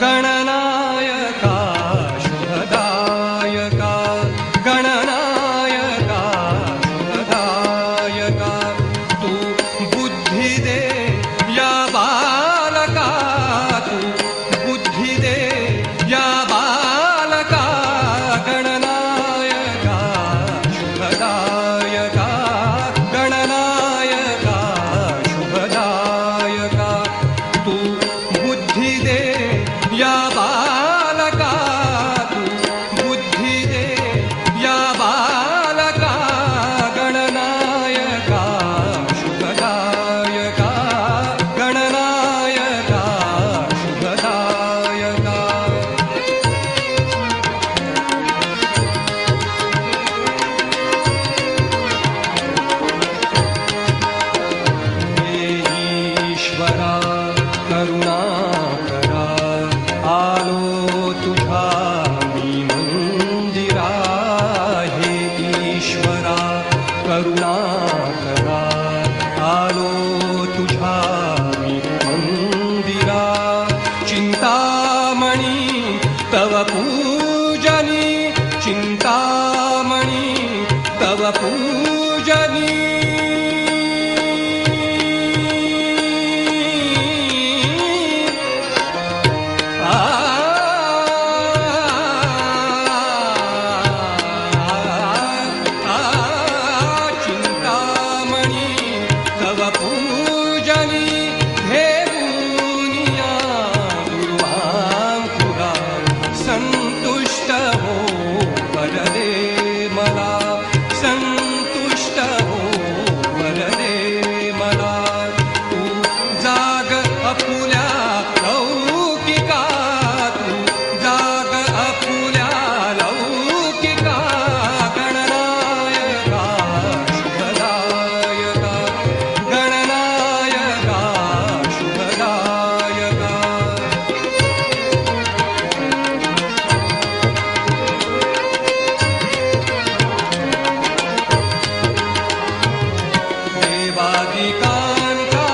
गणनायका शुभदायका गणनायका शुभदायका तू बुद्धी दे या बालका तू बुद्धी दे या बालका गणनायका शुभदायका गणनायका शुभदायका तू बुद्धी दे या बालका तू बुद्धी दे या बालका गणनायका शुभदायका गणनायका शुभदायका हे ईश्वरा करुणा करा आलो तुझा मी मंदिरा हे ईश्वरा करुणा करा आलो तुझा मी मंदिरा चिंतामणी तव पूजनी चिंतामणी तव पूजनी चिंतामणी तव पूजनी हे मुनिया दुर्वांकुरा संतुष्ट हो वरदे मला संतुष्ट हो वरदे मला तू जाग अपुल्या लौकिका तू जाग अपुल्या लौकिका गणनायका शुभदायका गणनायका शुभदायका देवादिकांता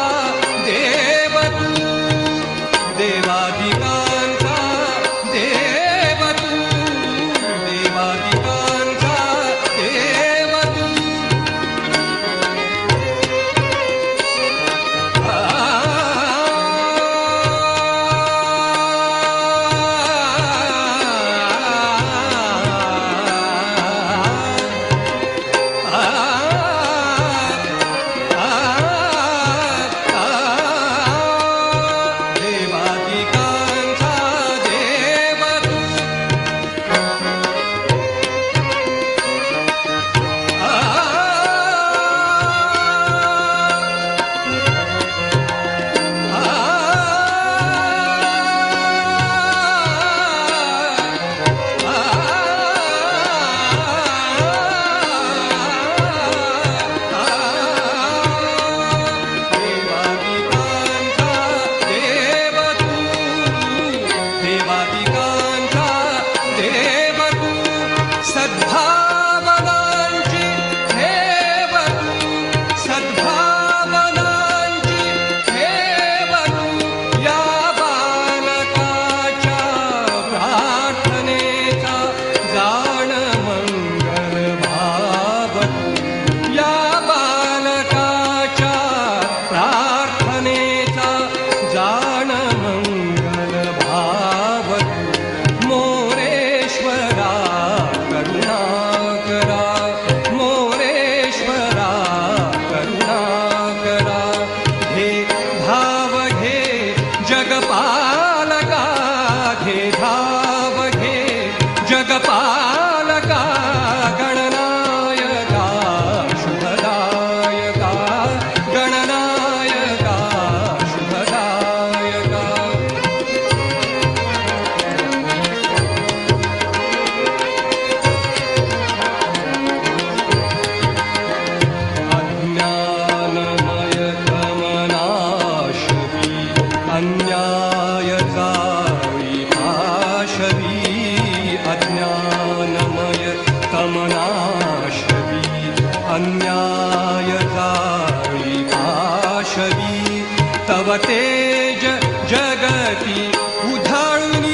देव तू देवादिकांता देव तू देवादिकांता देव तू देवादिकांता देव तू देवादिकांता देव तू देवादिकांता देव तू सद्भावनांची ठेव तू सद्भावनांची ठेव तू या बालकाच्या प्रार्थनेचा जाण मंगल भाव तू या बालकाच्या प्रार्थनेचा जाण मंगल भाव तू मोरेश्वरा करुणा करा मोरेश्वरा करुणा करा घे धाव घे जगपालका घे धाव घे जगपालका गणनायका शुभदायका गणनायका शुभदायका अज्ञानमय कमनाशवी अन्याय जाळी पाशवी अज्ञानमय तमनाशवी अन्याय जाळी पाशवी तव तेज जगती उधाळून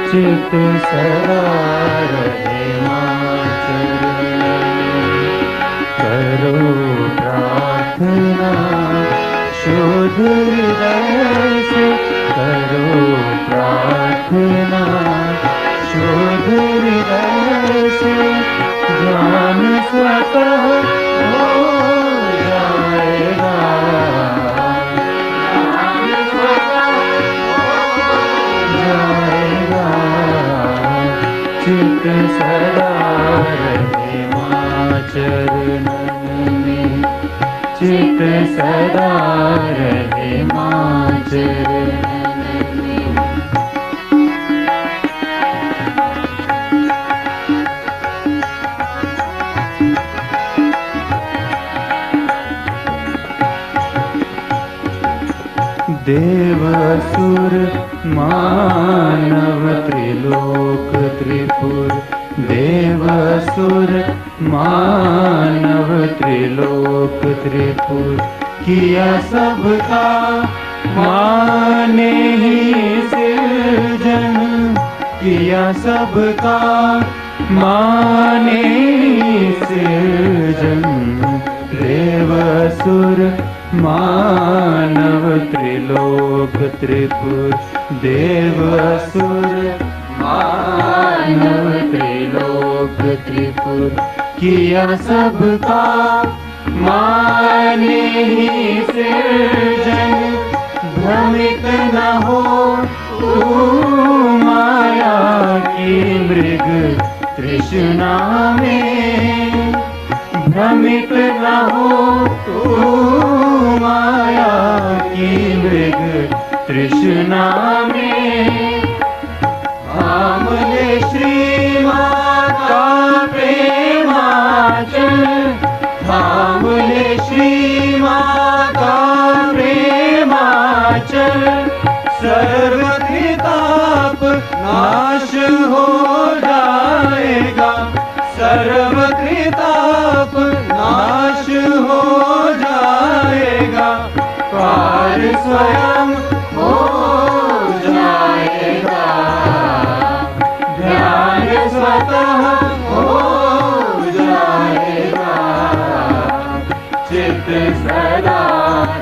चित सदा रहे मां चरण, करो प्रार्थना शुद्ध हृदय से, करो प्रार्थना शुद्ध हृदय से, ज्ञान स्वतः हो जाएगा। चित सदा रहे मां चरणन में, चित सदा रहे मां चरणन में। देव असुर मानव त्रिलोक त्रिपुर, देव असुर मानव त्रिलोक त्रिपुर, किया सबका माने ही सृजन, किया सबका माने ही सृजन। देव असुर मानव त्रिलोक त्रिपुर, देव असुर मानव त्रिलोक त्रिपुर, किया सबका माने ही सृजन। भ्रमित न हो तू माया की मृग तृष्णा में, भ्रमित न हो तू माया की मृग तृष्णा में। हमने श्री माता प्रेमाचल, हमने श्री माता प्रेमाचल, सर्वत्रिताप नाश हो जाएगा, सर्वत्रिताप नाश हो जाएगा, पार स्वयं हो जाएगा, ध्यान स्वतः हो जाएगा। चित सदा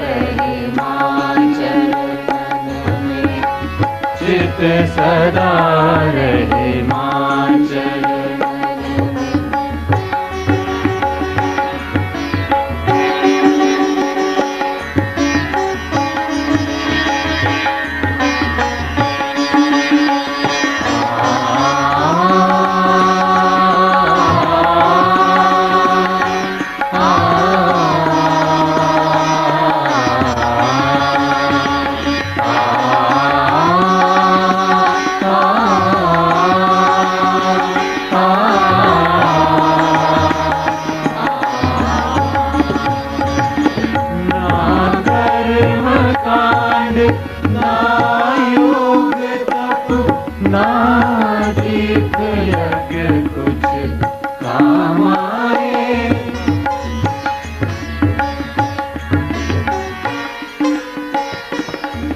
रहे मां चरणन में, चित सदा रहे मां चरणन।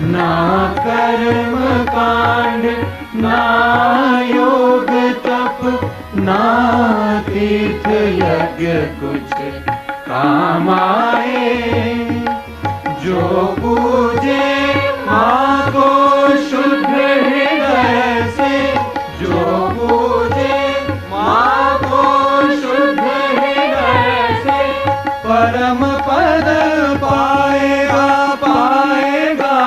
ना कर्म कांड ना योग तप ना तीर्थ यज्ञ कुछ काम आए। जो पूजे माँ को शुद्ध हृदय से, जो पूजे माँ को शुद्ध हृदय से, परम पद पाएगा पाएगा,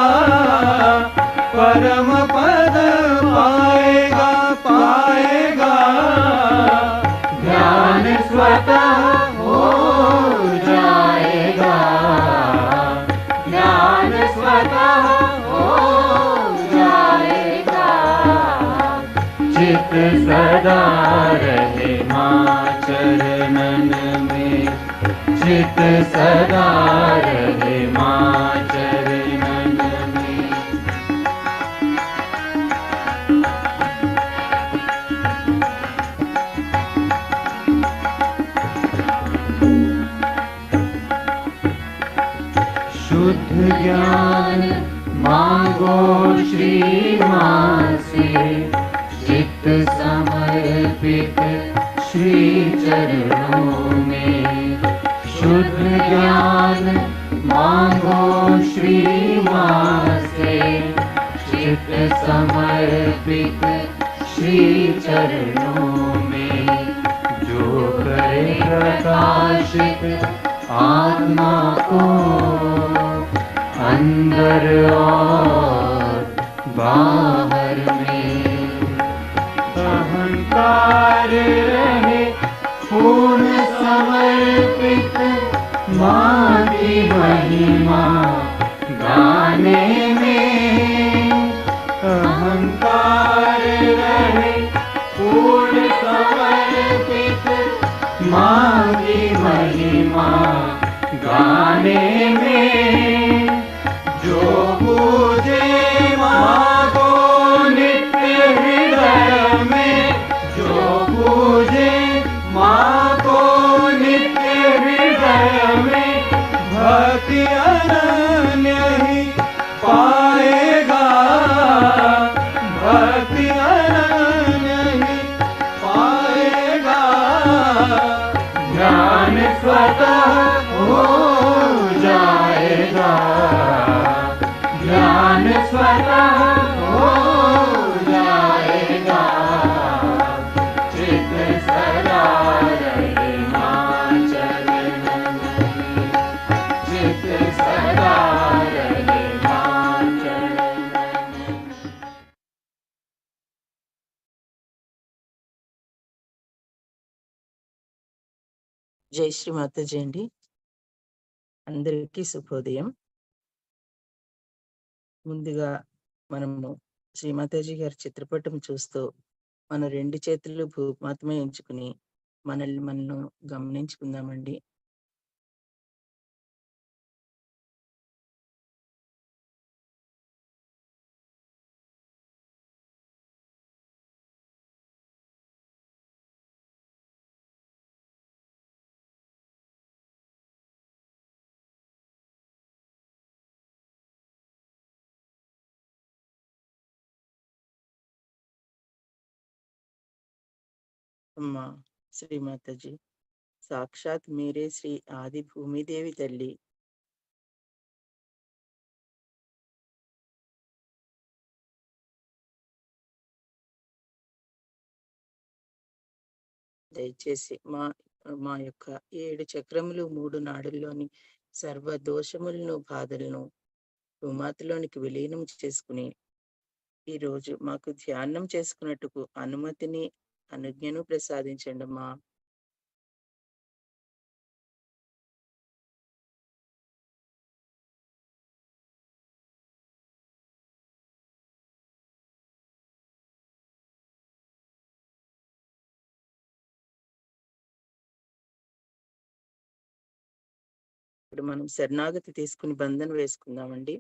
परम पद पाएगा पाएगा। ध्यान स्वतः हो जाएगा, ध्यान स्वतः हो जाएगा। चित सदा रहे माँ चरणन में, चित सदा रहे माँ चरणन में। शुद्ध ज्ञान मांगो श्री माँ से, चित्त समर्पित श्री चरणों में। शुद्ध ज्ञान मांगो श्री माँ से, चित्त समर्पित श्री चरणों में। जो करे प्रकाशित आत्मा को, अंदर और बाहर में। अहंकार रहे पूर्ण समर्पित, माँ की महिमा गाने में। अहंकार रहे पूर्ण समर्पित, माँ की महिमा गाने में। जो पूजे माँ को नित्य हृदय में, जो पूजे माँ को नित्य हृदय में, भक्ति अनन्य ही पाएगा, भक्ति अनन्य ही पाएगा। ज्ञान स्वतः हो जाएगा, ज्ञान स्वतः हो जाएगा। चित सदा रहे माँ चरणन में, चित सदा रहे माँ चरणन में। జై శ్రీ మాతాజీ అండి. అందరికీ శుభోదయం. ముందుగా మనము శ్రీ మాతాజీ గారి చిత్రపటం చూస్తూ మన 2 చేతులు భూమాతమే ఉంచుకుని మనల్ని మనం గమనించుకుందామండి. అమ్మా శ్రీ మాతాజీ, సాక్షాత్ మీరే శ్రీ ఆది భూమిదేవి తల్లి. దయచేసి మా యొక్క 7 చక్రములు 3 నాడుల్లోని సర్వ దోషములను బాధలను భూమాతలోనికి విలీనం చేసుకుని ఈరోజు మాకు ధ్యానం చేసుకున్నట్టుకు అనుమతిని అనుజ్ఞను ప్రసాదించండి అమ్మా. ఇప్పుడు మనం శరణాగతి తీసుకుని బంధన వేసుకుందామండి.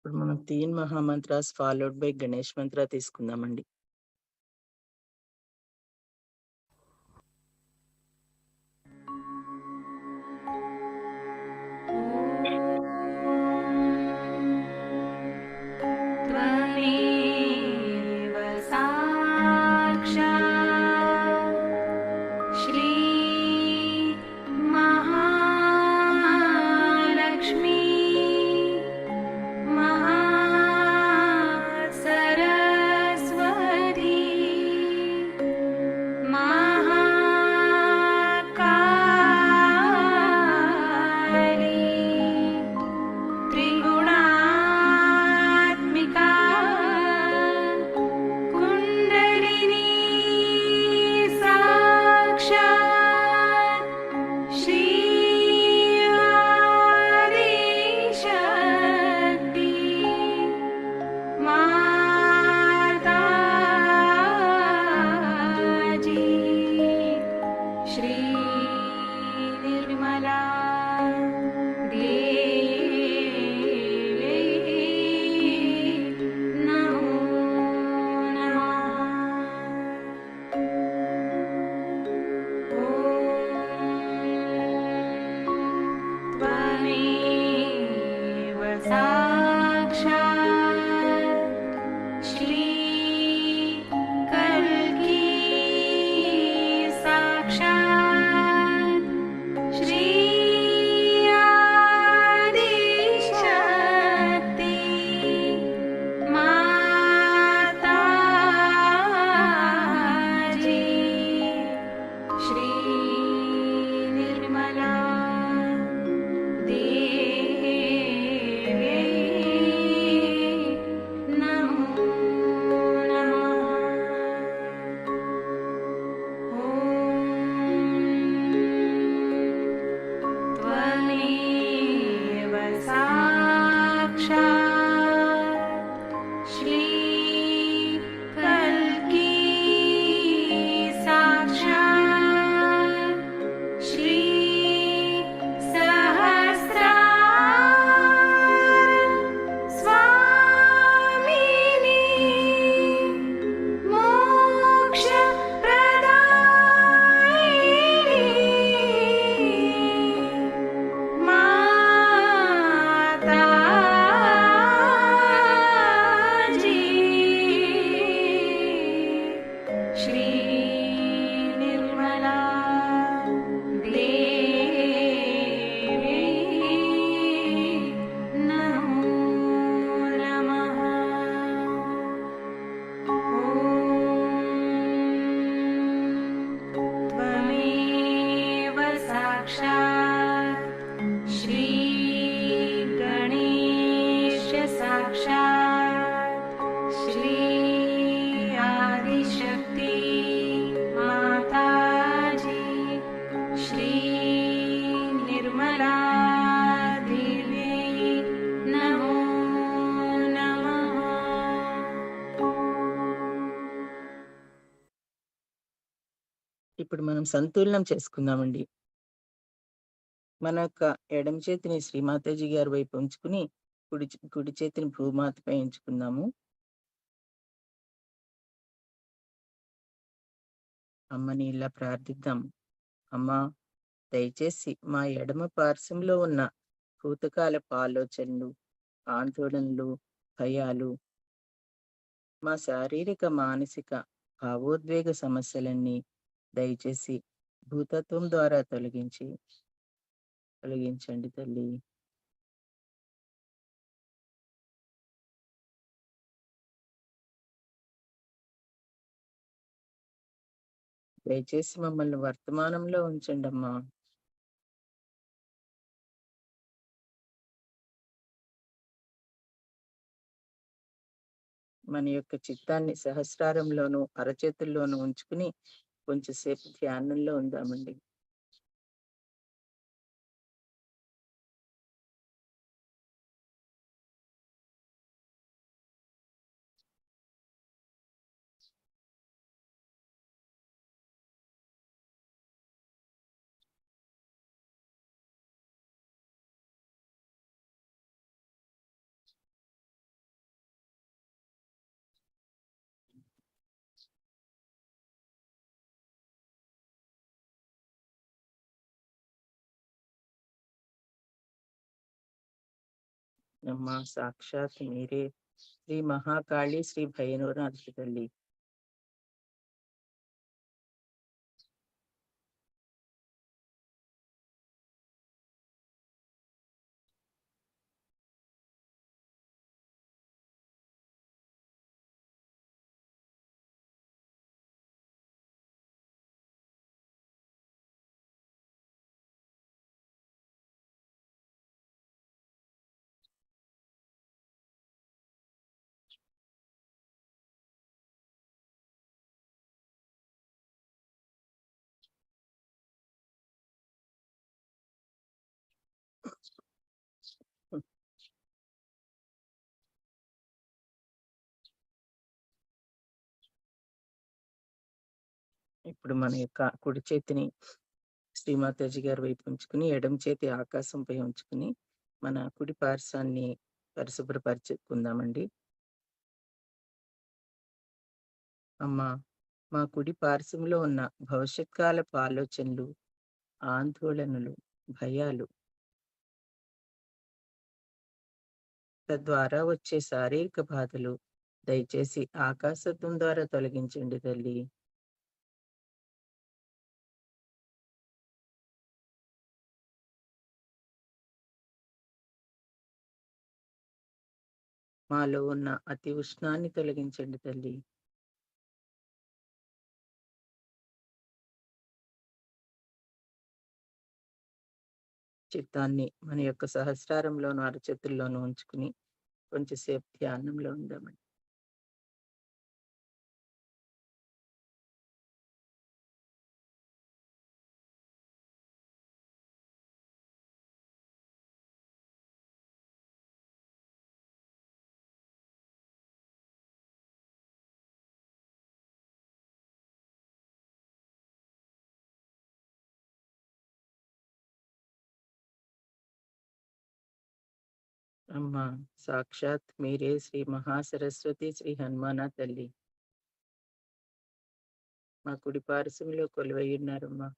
ఇప్పుడు మనం 3 మహామంత్రాస్ ఫాలోడ్ బై గణేష్ మంత్ర తీసుకుందామండి. ఇప్పుడు మనం సంతులనం చేసుకుందామండి. మన యొక్క ఎడమ చేతిని శ్రీమాతాజీ గారి వైపు ఉంచుకుని, కుడి చేతిని భూమాతపై ఉంచుకుందాము. అమ్మని ఇలా ప్రార్థిద్దాం. అమ్మా, దయచేసి మా ఎడమ పార్శ్వంలో ఉన్న భూతకాలపు ఆలోచనలు, ఆందోళనలు, భయాలు, మా శారీరక, మానసిక, భావోద్వేగ సమస్యలన్నీ దయచేసి భూతత్వం ద్వారా తొలగించండి తల్లి. దయచేసి మమ్మల్ని వర్తమానంలో ఉంచండమ్మా. మన యొక్క చిత్తాన్ని సహస్రారంలోను, అరచేతుల్లోనూ ఉంచుకుని కొంచెం సేపు ధ్యానంలో ఉందామండి. అమ్మా, సాక్షాత్ మీరే శ్రీ మహాకాళి, శ్రీ భైరవనాథ తల్లి. ఇప్పుడు మన యొక్క కుడి చేతిని శ్రీమాతాజీ గారి వైపు ఉంచుకుని, ఎడమ చేతి ఆకాశంపై ఉంచుకుని, మన కుడి పార్శ్వాన్ని పరిశుభ్రపరచుకుందామండి. అమ్మా, మా కుడి పార్శ్వంలో ఉన్న భవిష్యత్ కాలపు ఆలోచనలు, ఆందోళనలు, భయాలు, తద్వారా వచ్చే శారీరక బాధలు దయచేసి ఆకాశత్వం ద్వారా తొలగించండి తల్లి. మాలో ఉన్న అతి ఉష్ణాన్ని తొలగించండి తల్లి. చిత్తాన్ని మన యొక్క సహస్రారంలోను, అరచేతుల్లోనూ ఉంచుకుని కొంచెం సేపు ధ్యానంలో ఉందామండి. అమ్మా, సాక్షాత్ మీరే శ్రీ మహాసరస్వతి, శ్రీ హనుమాన తల్లి. మా కుడి పార్శ్వంలో కొలువై ఉన్నారమ్మా.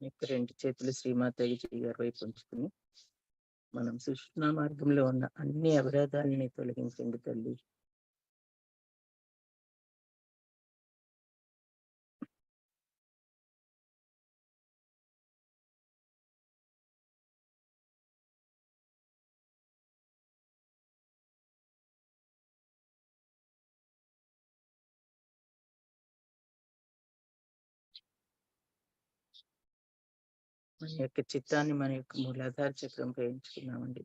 యొక్క 2 చేతులు శ్రీమాతాజీ గారి వైపు ఉంచుకుని మనం సుషుమ్నా మార్గంలో ఉన్న అన్ని అవరోధాలని తొలగించండి తల్లి. మన యొక్క చిత్తాన్ని మన యొక్క మూలాధార చక్రంపై ఉంచుకున్నామండి.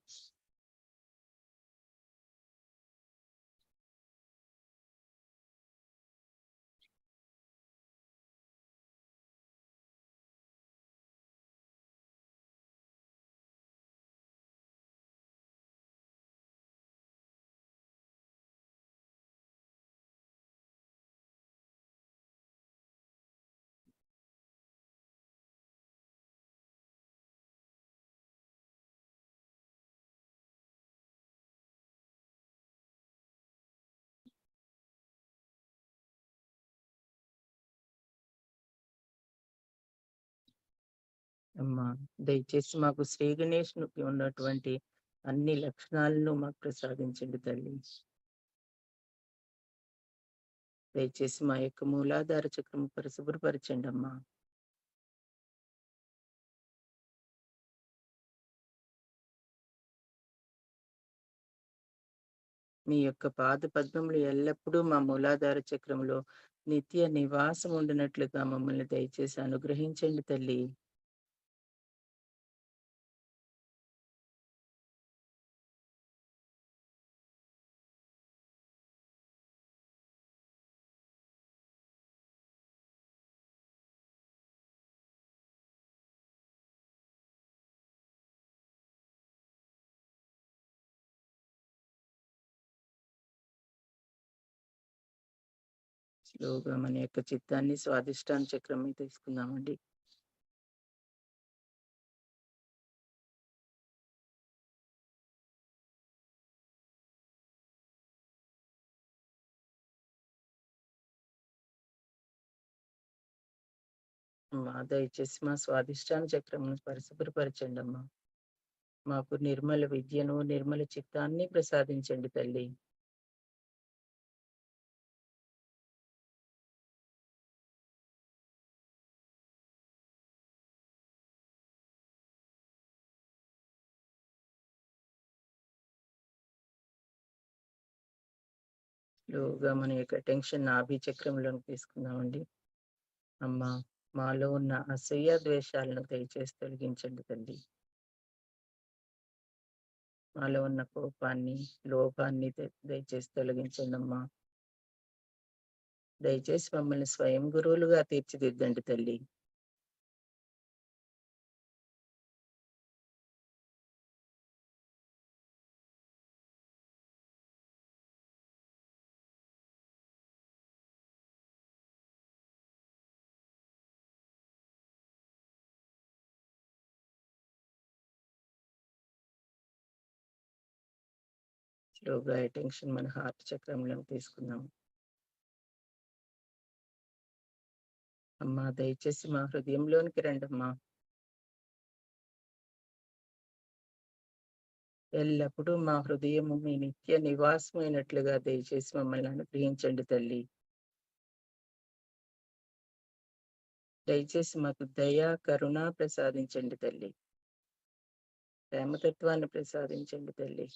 అమ్మా, దయచేసి మాకు శ్రీ గణేష్‌నికి ఉన్నటువంటి అన్ని లక్షణాలను మాకు ప్రసాదించండి తల్లి. దయచేసి మా యొక్క మూలాధార చక్రం పరిశుభ్రపరచండి అమ్మా. మీ యొక్క పాద పద్మములు ఎల్లప్పుడూ మా మూలాధార చక్రంలో నిత్య నివాసం ఉండినట్లుగా మమ్మల్ని దయచేసి అనుగ్రహించండి తల్లి. స్లోగా మన యొక్క చిత్తాన్ని స్వాదిష్టాన చక్రం మీద తీసుకుందామండి. అమ్మా, దయచేసి మా స్వాదిష్టాన చక్రమును పరిశుభ్రపరచండి అమ్మా. మాకు నిర్మల విద్యను, నిర్మల చిత్తాన్ని ప్రసాదించండి తల్లి. స్లోగా మన యొక్క టెన్షన్ నాభి చక్రంలోకి తీసుకుందామండి. అమ్మా, మాలో ఉన్న అసూయ ద్వేషాలను దయచేసి తొలగించండి తల్లి. మాలో ఉన్న కోపాన్ని, లోపాన్ని దయచేసి తొలగించండి అమ్మా. దయచేసి మమ్మల్ని స్వయం గురువులుగా తీర్చిదిద్దండి తల్లి. స్లోగా టెన్షన్ మన హార్ట్ చక్రంలోకి తీసుకుందాం. అమ్మా, దయచేసి మా హృదయంలోనికి రండి అమ్మా. ఎల్లప్పుడూ మా హృదయము మీ నిత్య నివాసమైనట్లుగా దయచేసి మమ్మల్ని అనుగ్రహించండి తల్లి. దయచేసి మాకు దయ, కరుణ ప్రసాదించండి తల్లి. ప్రేమతత్వాన్ని ప్రసాదించండి తల్లి.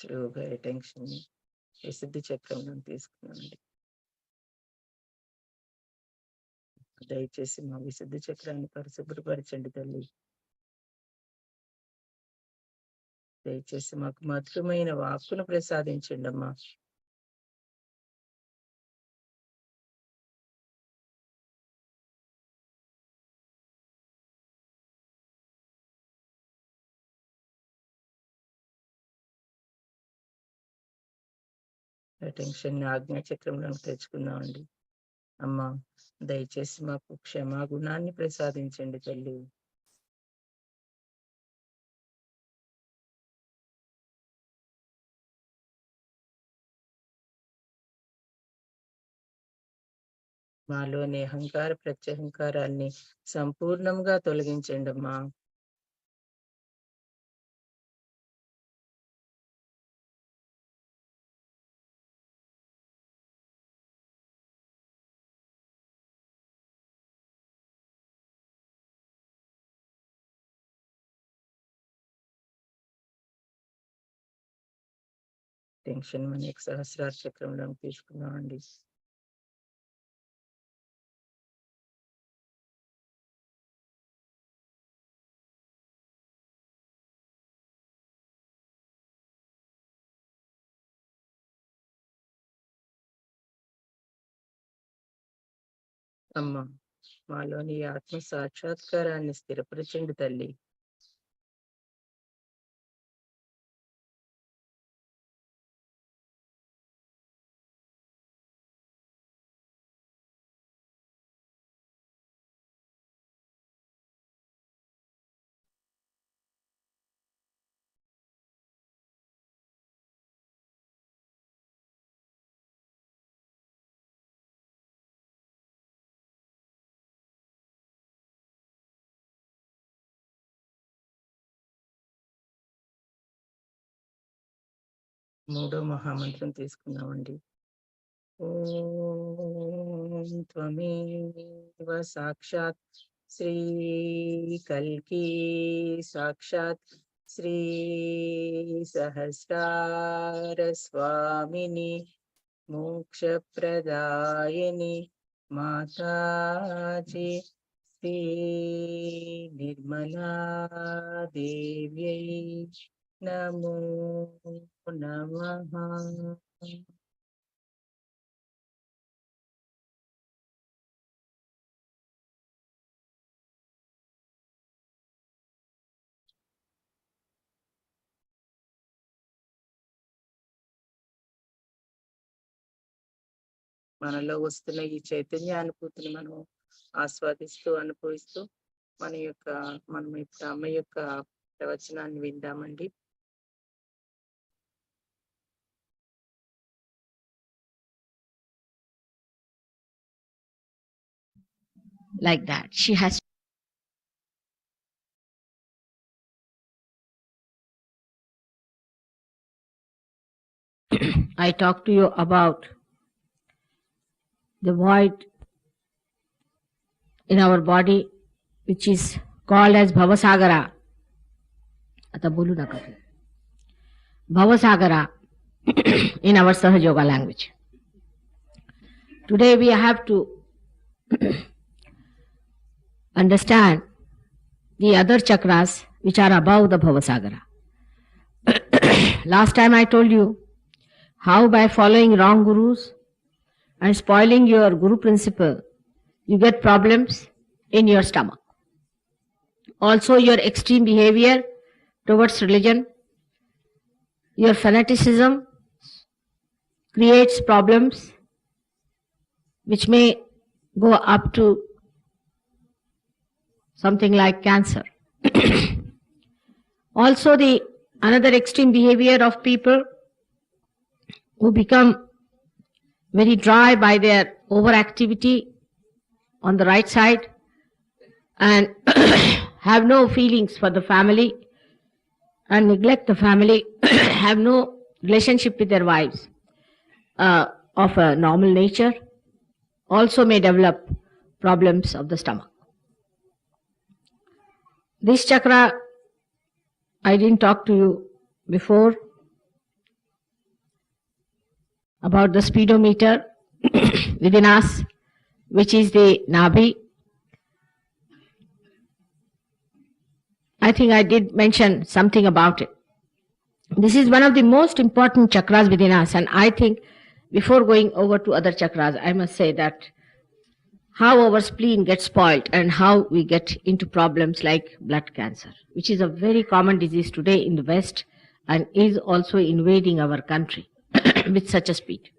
స్లోగా టెన్షన్ విశుద్ధి చక్రంలో తీసుకున్నామండి. దయచేసి మా విశుద్ధి చక్రాన్ని పరిశుభ్రపరచండి తల్లి. దయచేసి మాకు మధురమైన వాక్కును ప్రసాదించండి అమ్మా. ఆ టెన్షన్ ఆజ్ఞా చక్రంలోకి తెచ్చుకుందామండి. అమ్మా, దయచేసి మాకు క్షమాగుణాన్ని ప్రసాదించండి తల్లి. మాలోని అహంకార ప్రత్యహంకారాన్ని సంపూర్ణంగా తొలగించండి అమ్మా. టెన్షన్ మన సహస్రార చక్రంలోకి తీసుకుందామండి. అమ్మా, మాలోని ఆత్మ సాక్షాత్కారాన్ని స్థిరపరచండి తల్లి. మూడో మహామంత్రం తీసుకుందామండి. ఓం త్వమేవ సాక్షాత్ శ్రీ కల్కి సాక్షాత్ శ్రీ సహస్రార స్వామిని మోక్షప్రదాయని మాతాజీ శ్రీ నిర్మలా దేవ్యై నమో నమః. మనలో వస్తున్న ఈ చైతన్య అనుభూతిని మనం ఆస్వాదిస్తూ అనుభవిస్తూ మనం ఇప్పుడు అమ్మ యొక్క ప్రవచనాన్ని విందామండి. Like that. She has I talked to you about the void in our body which is called as Bhavasagara. Ata bolu na kare. Bhavasagara in our Sahaja Yoga language. Today we have to understand the other chakras which are above the Bhavasagara. Last time I told you how by following wrong gurus and spoiling your guru principle, you get problems in your stomach. Also your extreme behavior towards religion, your fanaticism creates problems which may go up to something like cancer. Also the another extreme behavior of people who become very dry by their overactivity on the right side and have no feelings for the family and neglect the family, have no relationship with their wives of a normal nature, also may develop problems of the stomach. This chakra, I didn't talk to you before about the speedometer within us, which is the Nabhi. I think I did mention something about it. This is one of the most important chakras within us, and I think before going over to other chakras, I must say that how our spleen gets spoiled and how we get into problems like blood cancer, which is a very common disease today in the West and is also invading our country. with such a speed.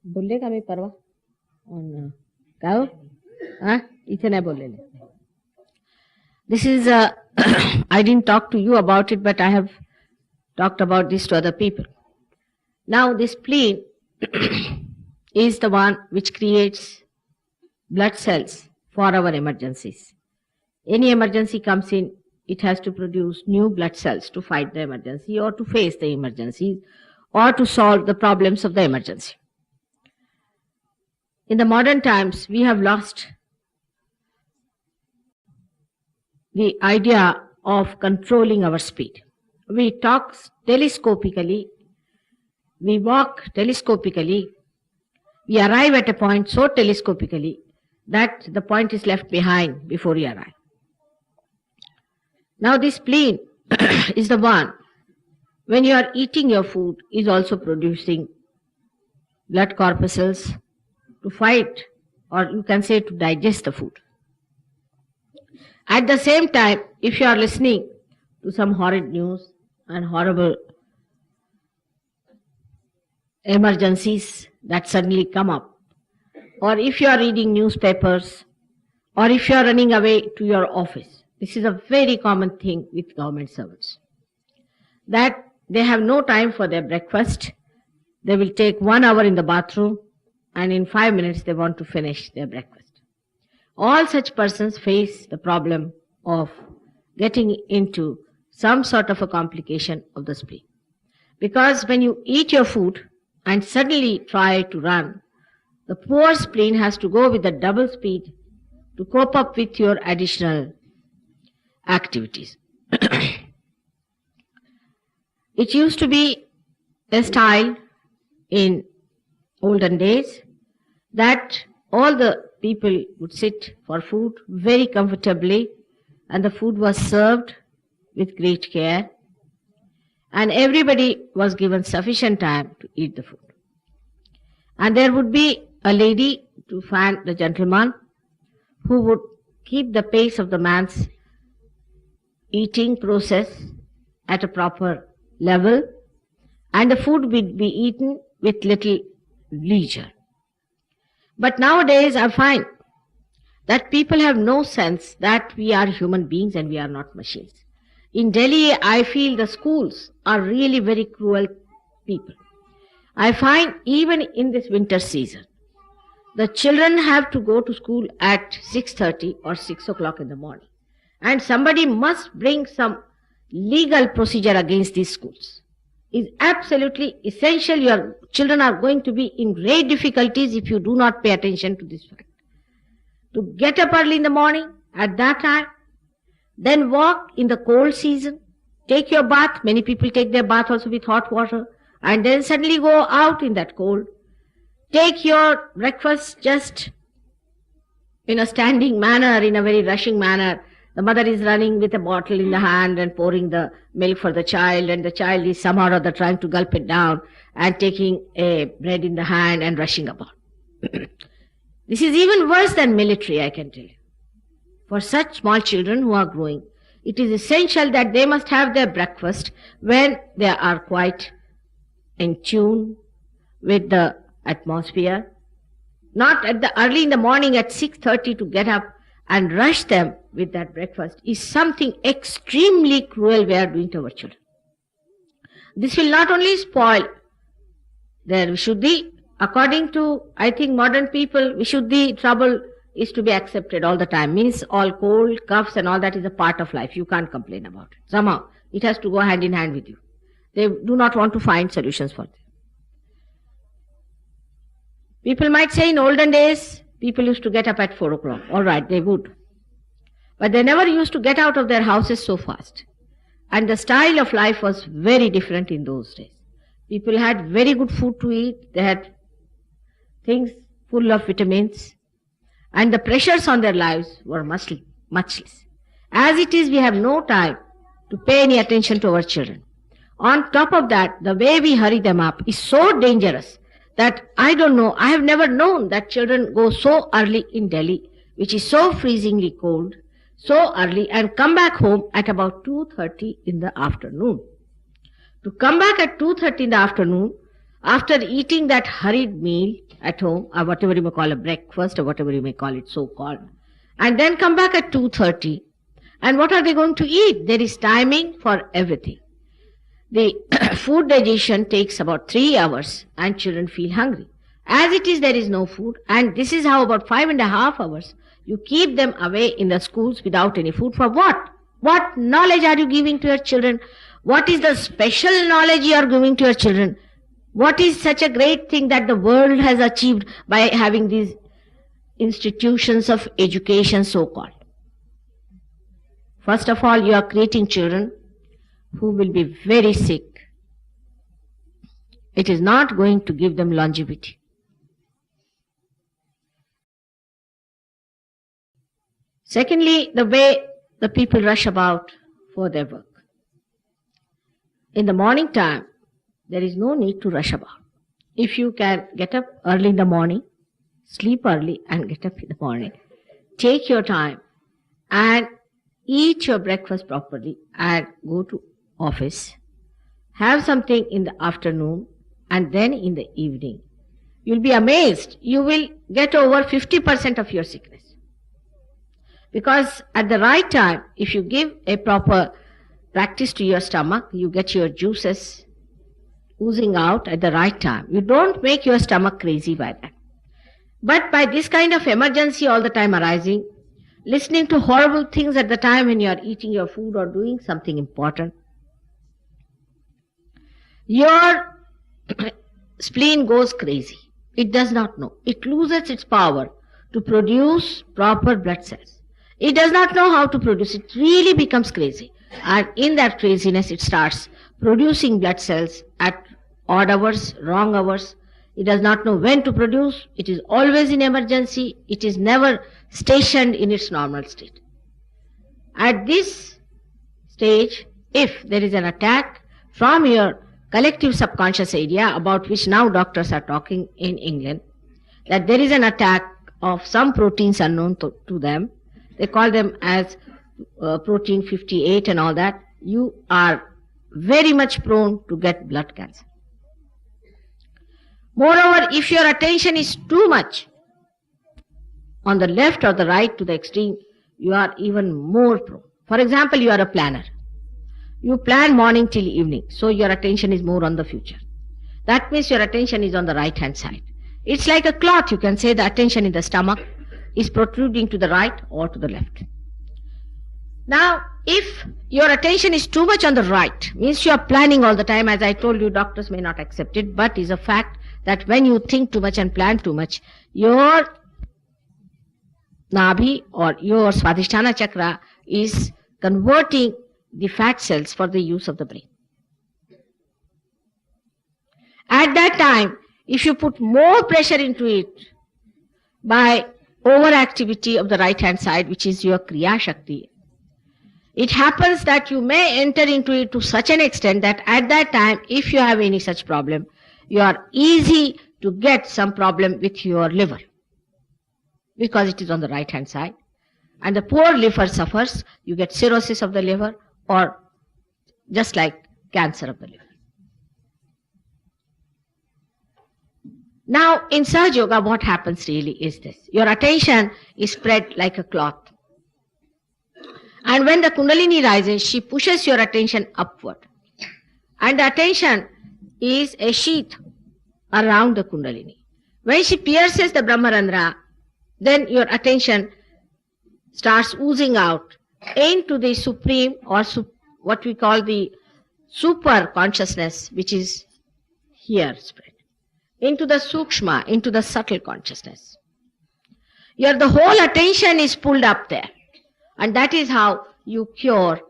बोललेगा मी परवा काय हो? इथे नाही बोललेले. This is I didn't talk to you about it, but I have talked about this to other people. Now this spleen is the one which creates blood cells for our emergencies. Any emergency comes in, it has to produce new blood cells to fight the emergency or to face the emergency or to solve the problems of the emergency. In the modern times, we have lost the idea of controlling our speed. We talk telescopically, we walk telescopically, we arrive at a point so telescopically that the point is left behind before you arrive. Now this spleen is the one, when you are eating your food, is also producing blood corpuscles to fight, or you can say to digest the food. At the same time, if you are listening to some horrid news and horrible emergencies that suddenly come up, or if you are reading newspapers, or if you are running away to your office, this is a very common thing with government servants, that they have no time for their breakfast, they will take 1 hour in the bathroom, and in 5 minutes they want to finish their breakfast. All such persons face the problem of getting into some sort of a complication of the spleen. Because when you eat your food and suddenly try to run, the poor spleen has to go with the double speed to cope up with your additional activities. It used to be a style in olden days that all the people would sit for food very comfortably, and the food was served with great care, and everybody was given sufficient time to eat the food. And there would be a lady to fan the gentleman who would keep the pace of the man's eating process at a proper level, and the food would be eaten with little leisure. But nowadays I find that people have no sense that we are human beings and we are not machines. In Delhi, I feel the schools are really very cruel people. I find even in this winter season, the children have to go to school at 6:30 or 6 o'clock in the morning. And somebody must bring some legal procedure against these schools. It's absolutely essential. Your children are going to be in great difficulties if you do not pay attention to this fact. To get up early in the morning at that time, then walk in the cold season, take your bath. Many people take their bath also with hot water, and then suddenly go out in that cold. Take your breakfast just in a standing manner, in a very rushing manner. The mother is running with a bottle in the hand and pouring the milk for the child, and the child is somehow or other trying to gulp it down and taking a bread in the hand and rushing about. This is even worse than military, I can tell you. For such small children who are growing, it is essential that they must have their breakfast when they are quite in tune with the atmosphere. Not at the early in the morning at 6:30 to get up and rush them with that breakfast is something extremely cruel we are doing to our children. This will not only spoil their Vishuddhi, according to, I think, modern people, Vishuddhi, trouble is to be accepted all the time. Means all cold, coughs and all that is a part of life. You can't complain about it. Somehow, it has to go hand in hand with you. They do not want to find solutions for it. People might say in olden days, people used to get up at 4 o'clock. All right, they would. But they never used to get out of their houses so fast. And the style of life was very different in those days. People had very good food to eat. They had things full of vitamins. And the pressures on their lives were much less. As it is, we have no time to pay any attention to our children. On top of that, the way we hurry them up is so dangerous that I don't know, I have never known that children go so early in Delhi, which is so freezingly cold, so early, and come back home at about 2:30 in the afternoon. to come back at 2:30 in the afternoon after eating that hurried meal at home, or whatever you may call a breakfast, or whatever you may call it, so called, and then come back at 2:30. And what are they going to eat? There is timing for everything. The food digestion takes about 3 hours and children feel hungry. As it is, there is no food, and this is how about 5.5 hours you keep them away in the schools without any food. For what? What knowledge are you giving to your children? What is the special knowledge you are giving to your children? What is such a great thing that the world has achieved by having these institutions of education, so-called? First of all, you are creating children who will be very sick. It is not going to give them longevity. Secondly, the way the people rush about for their work. In the morning time, there is no need to rush about. If you can get up early in the morning, sleep early and get up in the morning, take your time and eat your breakfast properly and go to office. Have something in the afternoon and then in the evening. You'll be amazed. You will get over 50% of your sickness. Because at the right time, if you give a proper practice to your stomach, you get your juices oozing out at the right time. You don't make your stomach crazy by that. But by this kind of emergency all the time arising, listening to horrible things at the time when you are eating your food or doing something important, your spleen goes crazy. It does not know. It loses its power to produce proper blood cells. It does not know how to produce. It really becomes crazy. And in that craziness, it starts producing blood cells at odd hours, wrong hours. It does not know when to produce. It is always in emergency. It is never stationed in its normal state. At this stage, if there is an attack from your collective subconscious area, about which now doctors are talking in England, that there is an attack of some proteins unknown to them, they call them as protein 58 and all that, you are very much prone to get blood cancer. Moreover, if your attention is too much on the left or the right to the extreme, you are even more prone. For example, you are a planner. You plan morning till evening, so your attention is more on the future. That means your attention is on the right hand side. It's like a cloth. You can say the attention in the stomach is protruding to the right or to the left. Now, if your attention is too much on the right, means you are planning all the time. As I told you, doctors may not accept it, but is a fact that when you think too much and plan too much, your Nabhi or your Swadhisthana chakra is converting the fat cells for the use of the brain. At that time, if you put more pressure into it by overactivity of the right hand side, which is your Kriya Shakti, it happens that you may enter into it to such an extent that at that time, if you have any such problem, you are easy to get some problem with your liver, because it is on the right hand side. And the poor liver suffers. You get cirrhosis of the liver, or just like cancer of the liver. Now, in Sahaja Yoga, what happens really is this. Your attention is spread like a cloth. And when the Kundalini rises, she pushes your attention upward. And the attention is a sheath around the Kundalini. When she pierces the Brahmarandra, then your attention starts oozing out into the supreme, or what we call the super consciousness, which is here spread, into the sukshma, into the subtle consciousness. The whole attention is pulled up there. And that is how you cure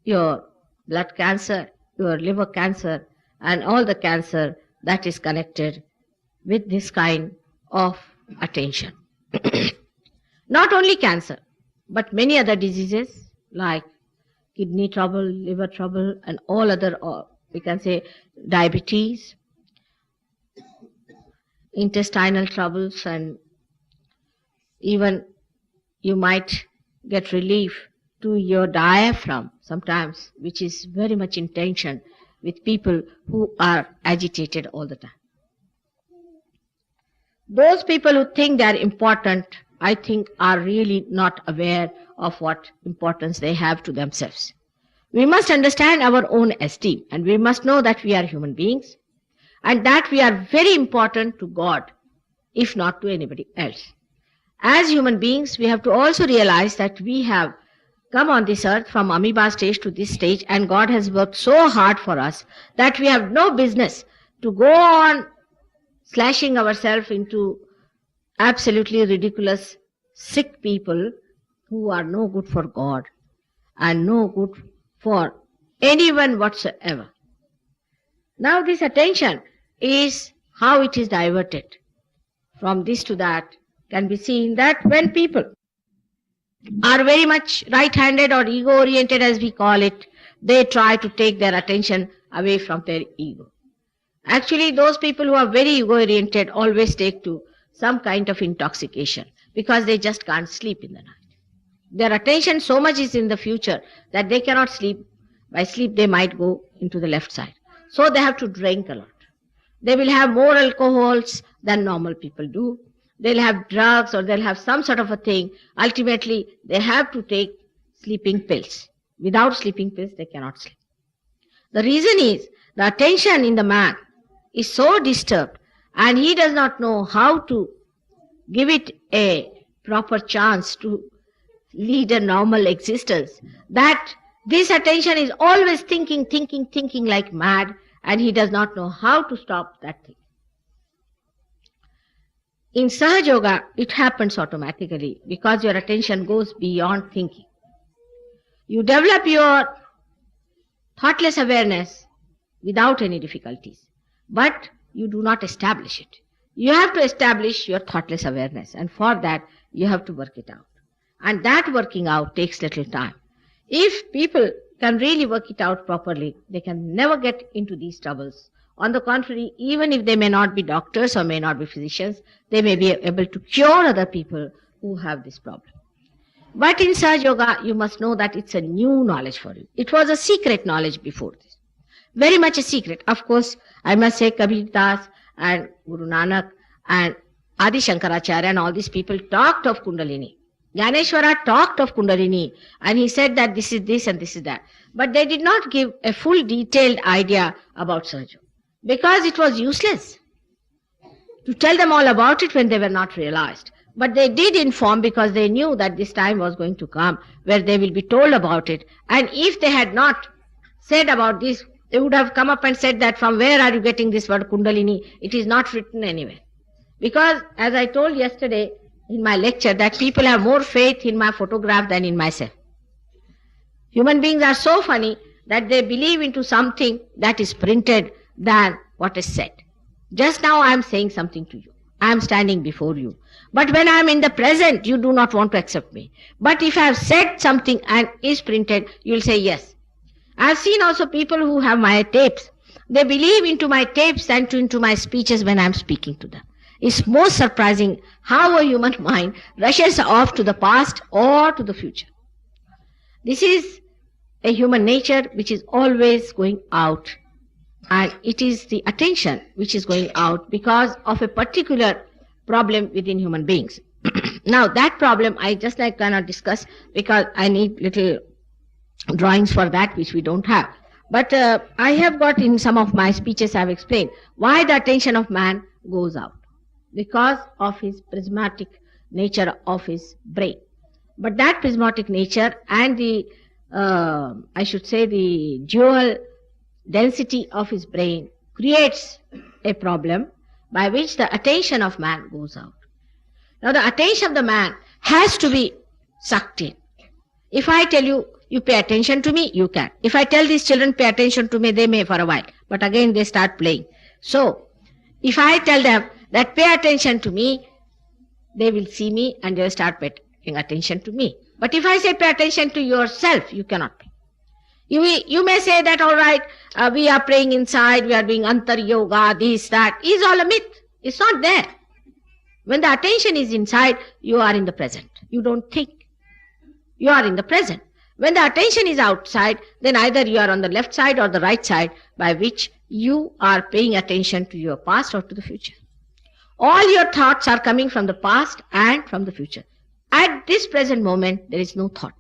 your blood cancer, your liver cancer, and all the cancer that is connected with this kind of attention. Not only cancer, but many other diseases like kidney trouble, liver trouble, and all other, we can say, diabetes, intestinal troubles, and even you might get relief to your diaphragm sometimes, which is very much in tension with people who are agitated all the time. Those people who think they are important, I think, are really not aware of what importance they have to themselves. We must understand our own esteem, and we must know that we are human beings and that we are very important to God, if not to anybody else. As human beings, we have to also realize that we have come on this earth from amoeba stage to this stage, and God has worked so hard for us that we have no business to go on slashing ourselves into absolutely ridiculous, sick people who are no good for God and no good for anyone whatsoever. Now this attention is how it is diverted from this to that. Can be seen that when people are very much right-handed or ego-oriented, as we call it, they try to take their attention away from their ego. Actually, those people who are very ego-oriented always take to some kind of intoxication because they just can't sleep in the night. Their attention so much is in the future that they cannot sleep. By sleep, they might go into the left side. So they have to drink a lot. They will have more alcohols than normal people do. They'll have drugs or they'll have some sort of a thing. Ultimately, they have to take sleeping pills. Without sleeping pills, they cannot sleep. The reason is the attention in the man is so disturbed and he does not know how to give it a proper chance to lead a normal existence, that this attention is always thinking like mad, and he does not know how to stop that thing. In Sahaja Yoga, it happens automatically because your attention goes beyond thinking. You develop your thoughtless awareness without any difficulties, but you do not establish it. You have to establish your thoughtless awareness, and for that you have to work it out. And that working out takes little time. If people can really work it out properly, they can never get into these troubles. On the contrary, even if they may not be doctors or may not be physicians, they may be able to cure other people who have this problem. But in Sahaja Yoga, you must know that it's a new knowledge for you. It was a secret knowledge before this. Very much a secret. Of course, I must say Kabir Das and Guru Nanak and Adi Shankaracharya and all these people talked of Kundalini. Jnaneshwara talked of Kundalini and he said that this is this and this is that. But they did not give a full detailed idea about Sahaja because it was useless to tell them all about it when they were not realized. But they did inform because they knew that this time was going to come where they will be told about it. And if they had not said about this, they would have come up and said that from where are you getting this word Kundalini? It is not written anywhere. Because as I told yesterday in my lecture that people have more faith in my photograph than in myself. Human beings are so funny that they believe into something that is printed than what is said. Just now I am saying something to you. I am standing before you. But when I am in the present, you do not want to accept me. But if I have said something and is printed, you will say yes. I have seen also people who have my tapes. They believe into my tapes and into my speeches when I am speaking to them. It's most surprising how a human mind rushes off to the past or to the future. This is a human nature which is always going out, and it is the attention which is going out because of a particular problem within human beings. Now that problem I just cannot discuss because I need little drawings for that which we don't have. But I have got in some of my speeches I have explained why the attention of man goes out. Because of his prismatic nature of his brain. But that prismatic nature and the, I should say the dual density of his brain creates a problem by which the attention of man goes out. Now the attention of the man has to be sucked in. If I tell you, you pay attention to me, you can. If I tell these children pay attention to me, they may for a while. But again they start playing. So, if I tell them that pay attention to me, they will see me and they will start paying attention to me. But if I say pay attention to yourself, you cannot pay. You may say that all right, we are praying inside, we are doing antar yoga, this, that. Is all a myth. It's not there. When the attention is inside, you are in the present. You don't think. You are in the present. When the attention is outside, then either you are on the left side or the right side, by which you are paying attention to your past or to the future. All your thoughts are coming from the past and from the future. At this present moment, there is no thought.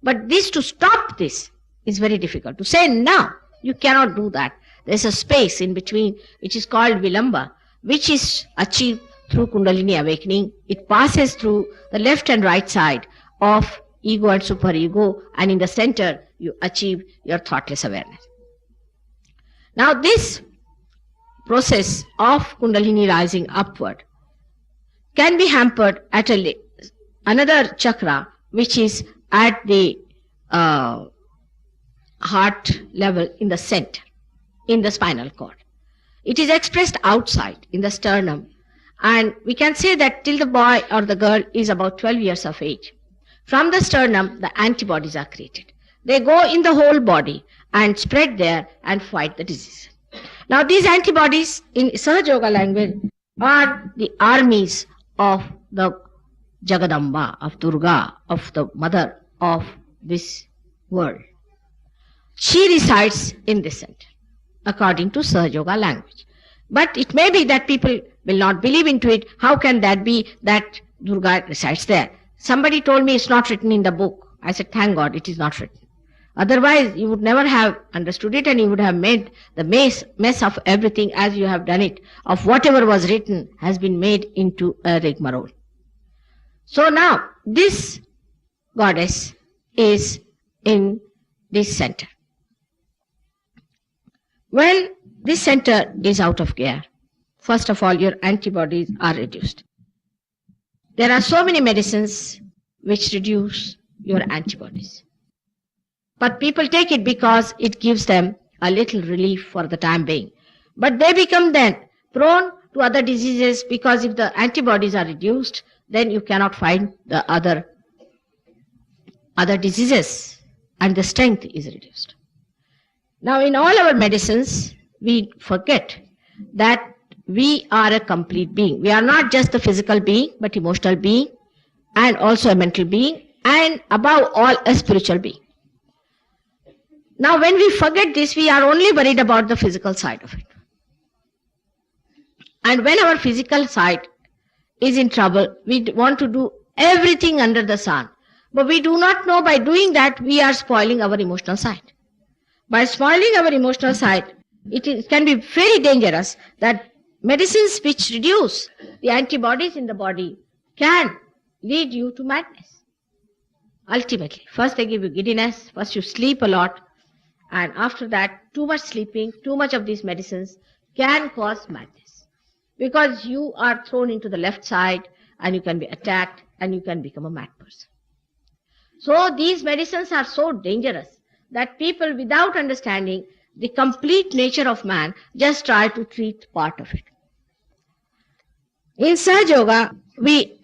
But to stop this is very difficult. To say now, you cannot do that. There is a space in between which is called Vilamba, which is achieved through Kundalini awakening. It passes through the left and right side of ego and superego, and in the center, you achieve your thoughtless awareness. Now, this process of Kundalini rising upward can be hampered at another chakra, which is at the heart level in the center, in the spinal cord. It is expressed outside in the sternum, and we can say that till the boy or the girl is about 12 years of age, from the sternum the antibodies are created. They go in the whole body and spread there and fight the disease. Now these antibodies in Sahaja Yoga language are the armies of the Jagadamba, of Durga, of the mother of this world. She resides in this center, according to Sahaja Yoga language. But it may be that people will not believe into it. How can that be that Durga resides there? Somebody told me it's not written in the book. I said, thank God it is not written. Otherwise, you would never have understood it, and you would have made the mess of everything as you have done it. Of whatever was written has been made into a rigmarole. So now, this goddess is in this center. When this center is out of gear, first of all, your antibodies are reduced. There are so many medicines which reduce your antibodies. But people take it because it gives them a little relief for the time being. But they become then prone to other diseases, because if the antibodies are reduced, then you cannot find the other diseases, and the strength is reduced. Now in all our medicines, we forget that we are a complete being. We are not just a physical being, but emotional being, and also a mental being, and above all, a spiritual being. Now when we forget this, we are only worried about the physical side of it. And when our physical side is in trouble, we want to do everything under the sun. But we do not know by doing that we are spoiling our emotional side. By spoiling our emotional side, it can be very dangerous that medicines which reduce the antibodies in the body can lead you to madness. Ultimately, first they give you giddiness, first you sleep a lot, and after that, too much sleeping, too much of these medicines can cause madness. Because you are thrown into the left side, and you can be attacked, and you can become a mad person. So these medicines are so dangerous that people, without understanding the complete nature of man, just try to treat part of it. In Sahaja Yoga,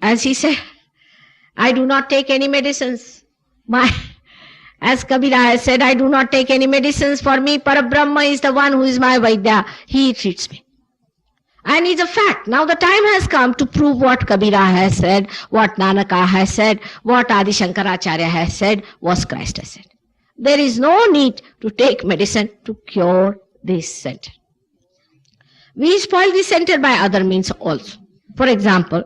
as he said, I do not take any medicines. As Kabira has said, I do not take any medicines. For me, Parabrahma is the one who is my Vaidya. He treats me. And it's a fact. Now the time has come to prove what Kabira has said, what Nanaka has said, what Adi Shankaracharya has said, what Christ has said. There is no need to take medicine to cure this center. We spoil this center by other means also. For example,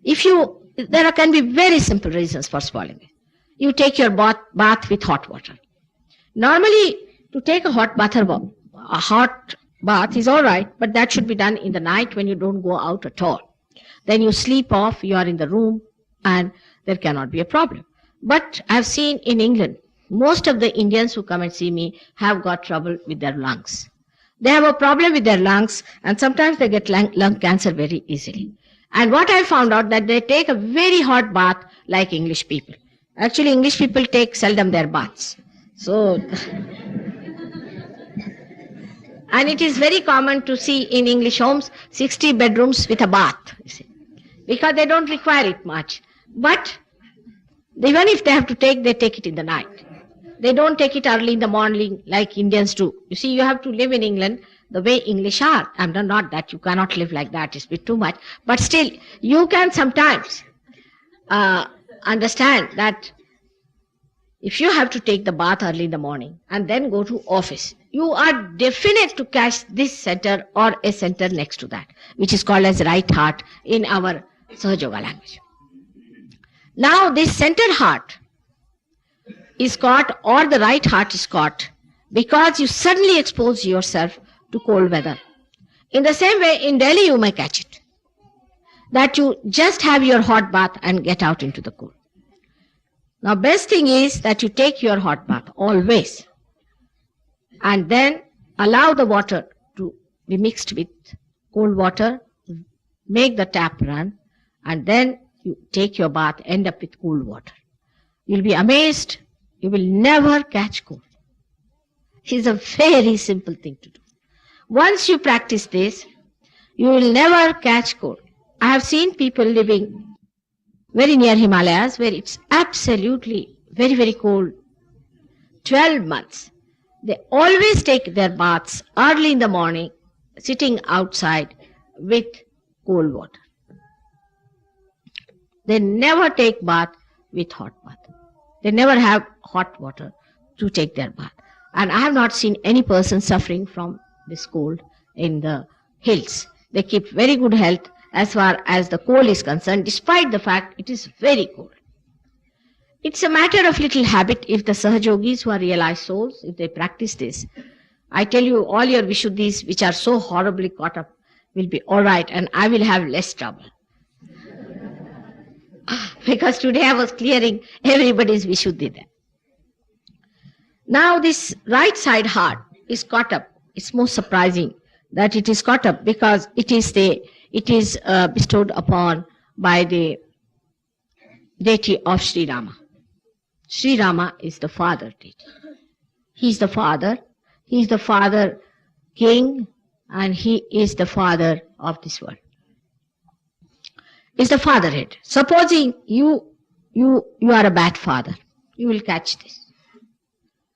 there can be very simple reasons for spoiling it. You take your bath with hot water. Normally, to take a hot bath is all right, but that should be done in the night when you don't go out at all. Then you sleep off, you are in the room, and there cannot be a problem. But I've seen in England, most of the Indians who come and see me have got trouble with their lungs. They have a problem with their lungs, and sometimes they get lung cancer very easily. And what I found out, that they take a very hot bath like English people. Actually, English people take seldom their baths. So, and it is very common to see in English homes 60 bedrooms with a bath, you see, because they don't require it much. But even if they have to take, they take it in the night. They don't take it early in the morning like Indians do. You see, you have to live in England the way English are. I'm not that you cannot live like that, it's a bit too much. But still, you can sometimes understand that if you have to take the bath early in the morning and then go to office, you are definite to catch this center or a center next to that, which is called as right heart in our Sahaja Yoga language. Now this center heart is caught, or the right heart is caught, because you suddenly expose yourself to cold weather. In the same way, in Delhi you may catch it, that you just have your hot bath and get out into the cold. Now, best thing is that you take your hot bath always and then allow the water to be mixed with cold water, make the tap run, and then you take your bath, end up with cool water. You'll be amazed. You will never catch cold. It's a very simple thing to do. Once you practice this, you will never catch cold. I have seen people living very near Himalayas where it's absolutely very, very cold. 12 months. They always take their baths early in the morning, sitting outside with cold water. They never take bath with hot bath. They never have hot water to take their bath. And I have not seen any person suffering from this cold in the hills. They keep very good health as far as the cold is concerned, despite the fact it is very cold. It's a matter of little habit. If the Sahajogis who are realized souls, if they practice this, I tell you, all your Vishuddhis which are so horribly caught up will be all right, and I will have less trouble. Because today I was clearing everybody's Vishuddhi there. Now this right side heart is caught up. It's most surprising that it is caught up, because it is bestowed upon by the deity of Sri Rama. Sri Rama is the father deity. He is the father king, and he is the father of this world. Is the fatherhead. Supposing you are a bad father, you will catch this.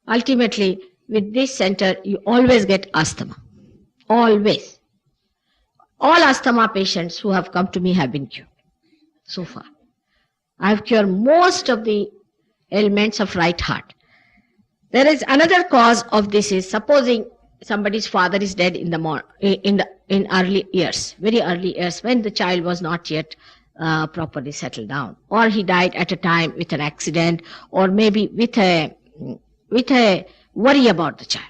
Ultimately, with this center, you always get asthma. Always. All asthma patients who have come to me have been cured so far. I have cured most of the ailments of right heart. There is another cause of this is, supposing somebody's father is dead in early years, very early years, when the child was not yet properly settled down, or he died at a time with an accident, or maybe with a worry about the child.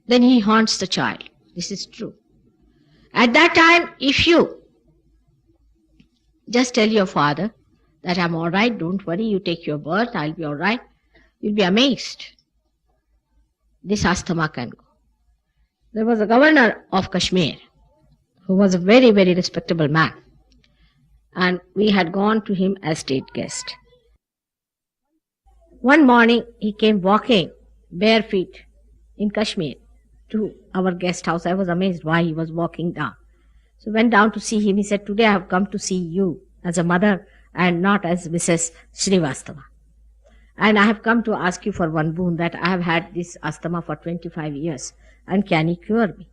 Then he haunts the child. This is true. At that time, if you just tell your father that I'm all right, don't worry, you take your birth, I'll be all right, you'll be amazed. This asthma can go. There was a governor of Kashmir who was a very, very respectable man, and we had gone to him as state guest. One morning, he came walking bare feet in Kashmir to our guest house. I was amazed why he was walking down. So went down to see him. He said, today I have come to see you as a mother and not as Mrs. Srivastava. And I have come to ask you for one boon, that I have had this asthma for 25 years and can you cure me?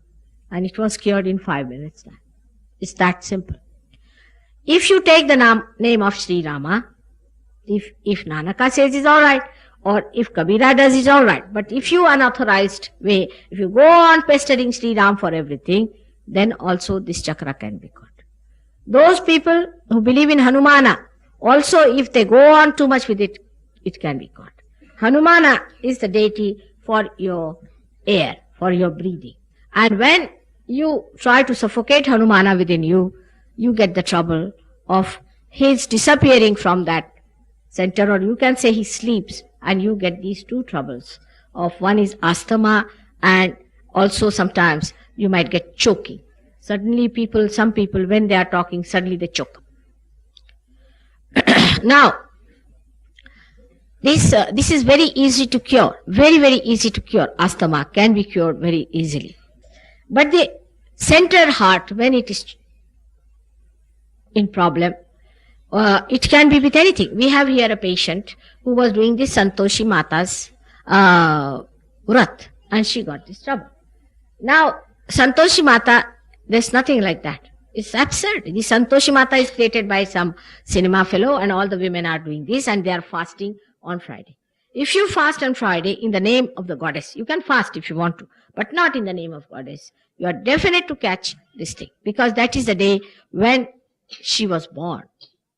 And it was cured in 5 minutes time. It's that simple. If you take the name of Sri Rama, if Nanaka says it's all right, or if Kabira does, it's all right. But if you unauthorized way, if you go on pestering Sri Ram for everything, then also this chakra can be caught. Those people who believe in Hanumana, also if they go on too much with it, it can be caught. Hanumana is the deity for your air, for your breathing. And when you try to suffocate Hanumana within you, you get the trouble of his disappearing from that center, or you can say he sleeps, and you get these two troubles of, one is asthma, and also sometimes you might get choking. Suddenly some people when they are talking, suddenly they choke. Now, this is very easy to cure, very, very easy to cure. Asthma can be cured very easily. But the center heart, when it is in problem, it can be with anything. We have here a patient who was doing this Santoshi Mata's Vrat, and she got this trouble. Now, Santoshi Mata, there's nothing like that. It's absurd. The Santoshi Mata is created by some cinema fellow, and all the women are doing this, and they are fasting on Friday. If you fast on Friday in the name of the goddess, you can fast if you want to, but not in the name of goddess. You are definite to catch this thing, because that is the day when she was born.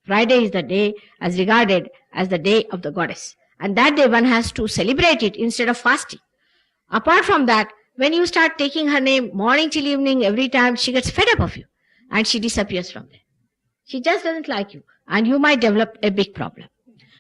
Friday is the day as regarded as the day of the goddess. And that day one has to celebrate it instead of fasting. Apart from that, when you start taking her name morning till evening, every time, she gets fed up of you and she disappears from there. She just doesn't like you, and you might develop a big problem.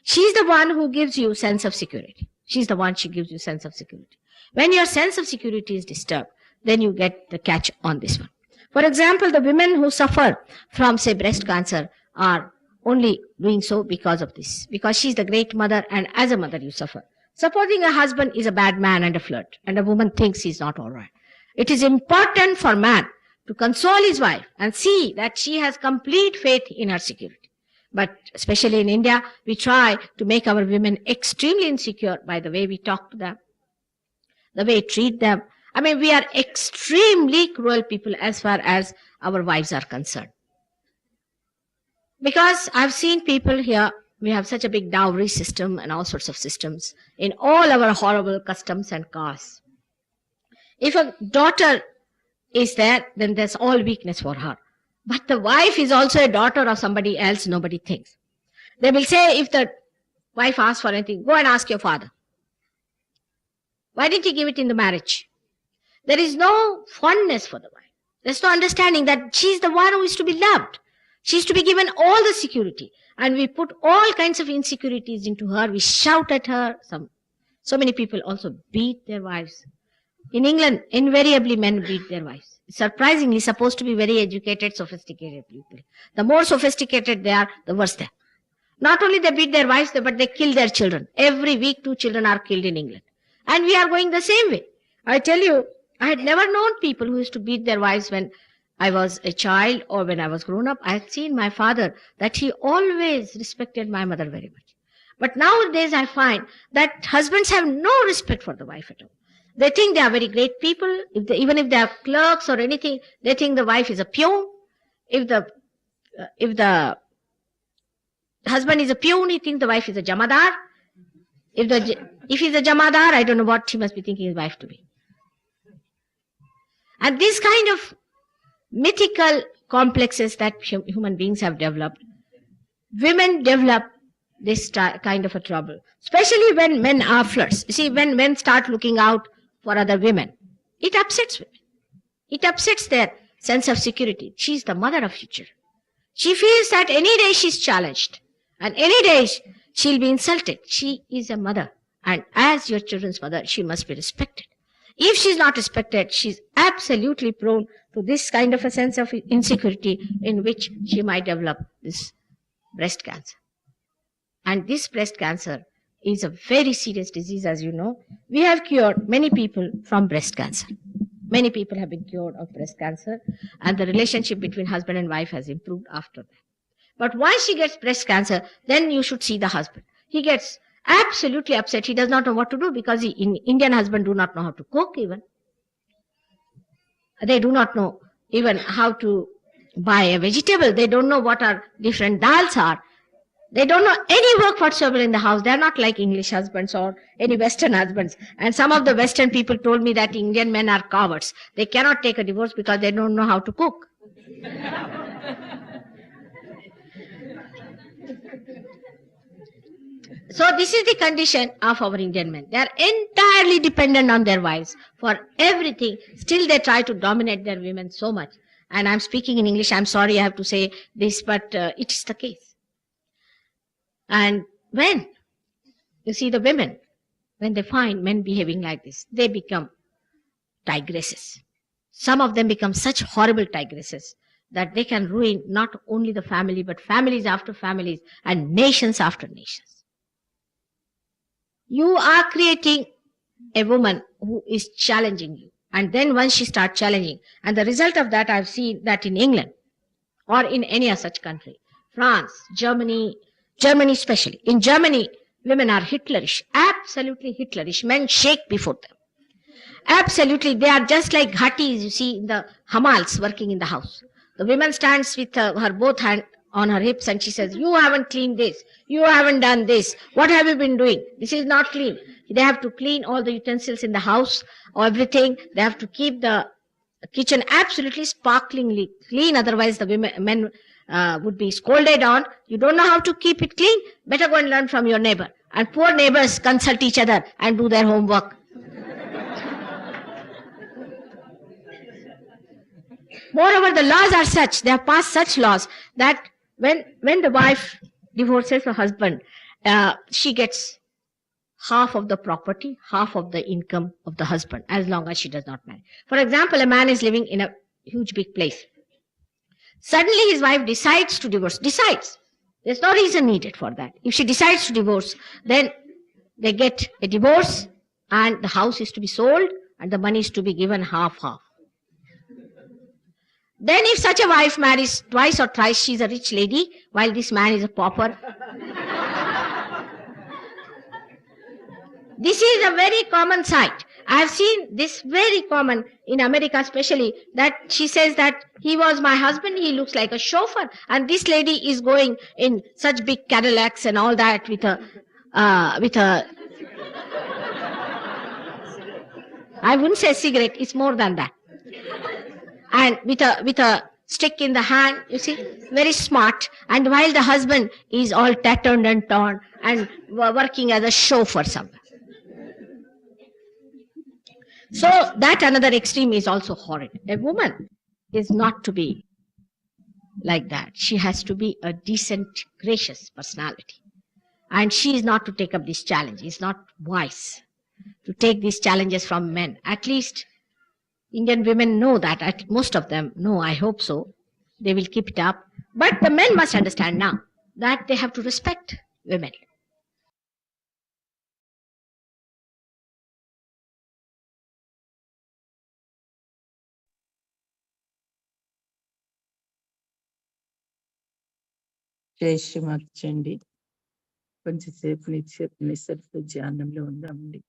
She's the one who gives you sense of security. She gives you sense of security. When your sense of security is disturbed, then you get the catch on this one. For example, the women who suffer from, say, breast cancer are only doing so because of this. Because she's the great mother, and as a mother you suffer. Supposing a husband is a bad man and a flirt, and a woman thinks he's not all right. It is important for man to console his wife and see that she has complete faith in her security. But especially in India, we try to make our women extremely insecure by the way we talk to them, the way we treat them. I mean, we are extremely cruel people as far as our wives are concerned. Because I've seen people here, we have such a big dowry system and all sorts of systems in all our horrible customs and castes. If a daughter is there, then there's all weakness for her. But the wife is also a daughter of somebody else, nobody thinks. They will say, if the wife asks for anything, go and ask your father. Why didn't he give it in the marriage? There is no fondness for the wife. There's no understanding that she's the one who is to be loved. She's to be given all the security. And we put all kinds of insecurities into her. We shout at her. So many people also beat their wives. In England, invariably men beat their wives. Surprisingly, supposed to be very educated, sophisticated people. The more sophisticated they are, the worse they are. Not only they beat their wives, but they kill their children. Every week, 2 children are killed in England. And we are going the same way. I tell you, I had never known people who used to beat their wives when I was a child or when I was grown up. I had seen my father that he always respected my mother very much. But nowadays I find that husbands have no respect for the wife at all. They think they are very great people. Even if they are clerks or anything, they think the wife is a peon. If the husband is a peon, he thinks the wife is a jamadar. If he's a jamadar, I don't know what he must be thinking his wife to be. And this kind of mythical complexes that human beings have developed, women develop this kind of a trouble, especially when men are flirts. You see, when men start looking out for other women, it upsets women. It upsets their sense of security. She's the mother of future. She feels that any day she's challenged and any day she'll be insulted. She is a mother, and as your children's mother, she must be respected. If she's not respected, she's absolutely prone to this kind of a sense of insecurity in which she might develop this breast cancer. And this breast cancer is a very serious disease, as you know. We have cured many people from breast cancer. Many people have been cured of breast cancer, and the relationship between husband and wife has improved after that. But once she gets breast cancer, then you should see the husband. He gets absolutely upset. He does not know what to do because Indian husbands do not know how to cook even. They do not know even how to buy a vegetable. They don't know what are different dals are. They don't know any work whatsoever in the house. They are not like English husbands or any Western husbands. And some of the Western people told me that Indian men are cowards. They cannot take a divorce because they don't know how to cook. So this is the condition of our Indian men. They are entirely dependent on their wives for everything. Still they try to dominate their women so much. And I'm speaking in English. I'm sorry I have to say this, but it is the case. And when you see the women, when they find men behaving like this, they become tigresses. Some of them become such horrible tigresses that they can ruin not only the family, but families after families and nations after nations. You are creating a woman who is challenging you. And then once she starts challenging, and the result of that I've seen that in England or in any such country, France, Germany especially. In Germany, women are Hitlerish, absolutely Hitlerish. Men shake before them. Absolutely, they are just like ghatis, you see, in the hamals working in the house. The woman stands with her both hands on her hips and she says, you haven't cleaned this, you haven't done this, what have you been doing? This is not clean. They have to clean all the utensils in the house or everything. They have to keep the kitchen absolutely sparklingly clean, otherwise the men would be scolded on. You don't know how to keep it clean? Better go and learn from your neighbor. And poor neighbors consult each other and do their homework. Moreover, the laws are such, they have passed such laws that when the wife divorces her husband, she gets half of the property, half of the income of the husband, as long as she does not marry. For example, a man is living in a huge big place. Suddenly his wife decides to divorce. Decides. There's no reason needed for that. If she decides to divorce, then they get a divorce and the house is to be sold and the money is to be given half-half. Then if such a wife marries twice or thrice, she's a rich lady, while this man is a pauper. This is a very common sight. I have seen this very common in America especially, that she says that he was my husband, he looks like a chauffeur, and this lady is going in such big Cadillacs and all that with a I wouldn't say cigarette, it's more than that. And with a stick in the hand, you see, very smart. And while the husband is all tattered and torn and working as a chauffeur somewhere. So that another extreme is also horrid. A woman is not to be like that. She has to be a decent, gracious personality. And she is not to take up this challenge. It's not wise to take these challenges from men. At least Indian women know that. Most of them know, I hope so. They will keep it up. But the men must understand now that they have to respect women. జై శ్రీమాతండి. కొంచెంసేపు నిశ్శబ్ద ధ్యానంలో ఉందామండి.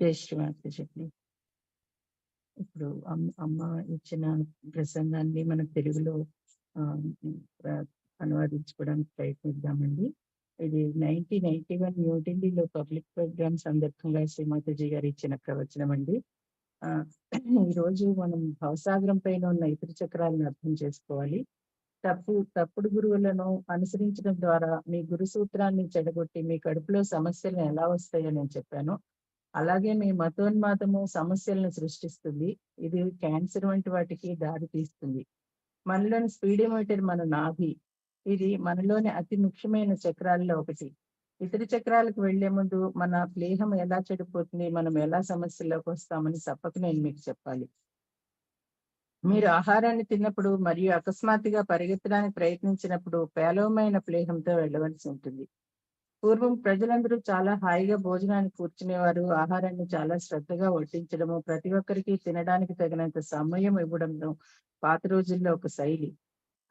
జై శ్రీమాతండి. ఇప్పుడు అమ్మ ఇచ్చిన ప్రసంగాన్ని మన తెలుగులో అనువాదించుకోవడానికి ప్రయత్నిద్దామండి. ఇది 1991 న్యూఢిల్లీలో పబ్లిక్ ప్రోగ్రామ్ సందర్భంగా శ్రీమాతాజీ గారు ఇచ్చిన ప్రవచనం అండి. ఈరోజు మనం భవసాగరం పైన ఉన్న ఇతర చక్రాలను అర్థం చేసుకోవాలి. తప్పుడు గురువులను అనుసరించడం ద్వారా మీ గురు సూత్రాన్ని చెడగొట్టి మీ కడుపులో సమస్యలు ఎలా వస్తాయో నేను చెప్పాను. అలాగే మీ మతోన్మాదము సమస్యలను సృష్టిస్తుంది. ఇది క్యాన్సర్ వంటి వాటికి దారి తీస్తుంది. మనలోని స్పీడోమీటర్ మన నాభి. ఇది మనలోని అతి ముఖ్యమైన చక్రాల్లో ఒకటి. ఇతర చక్రాలకు వెళ్లే ముందు మన ప్లేహం ఎలా చెడిపోతుంది, మనం ఎలా సమస్యల్లోకి వస్తామని తప్పక నేను మీకు చెప్పాలి. మీరు ఆహారాన్ని తిన్నప్పుడు మరియు అకస్మాత్తుగా పరిగెత్తడానికి ప్రయత్నించినప్పుడు పేలవమైన ప్లేహంతో వెళ్ళవలసి ఉంటుంది. పూర్వం ప్రజలందరూ చాలా హాయిగా భోజనానికి కూర్చునేవారు. ఆహారాన్ని చాలా శ్రద్ధగా వడ్డించడము, ప్రతి ఒక్కరికి తినడానికి తగినంత సమయం ఇవ్వడంలో పాత రోజుల్లో ఒక శైలి.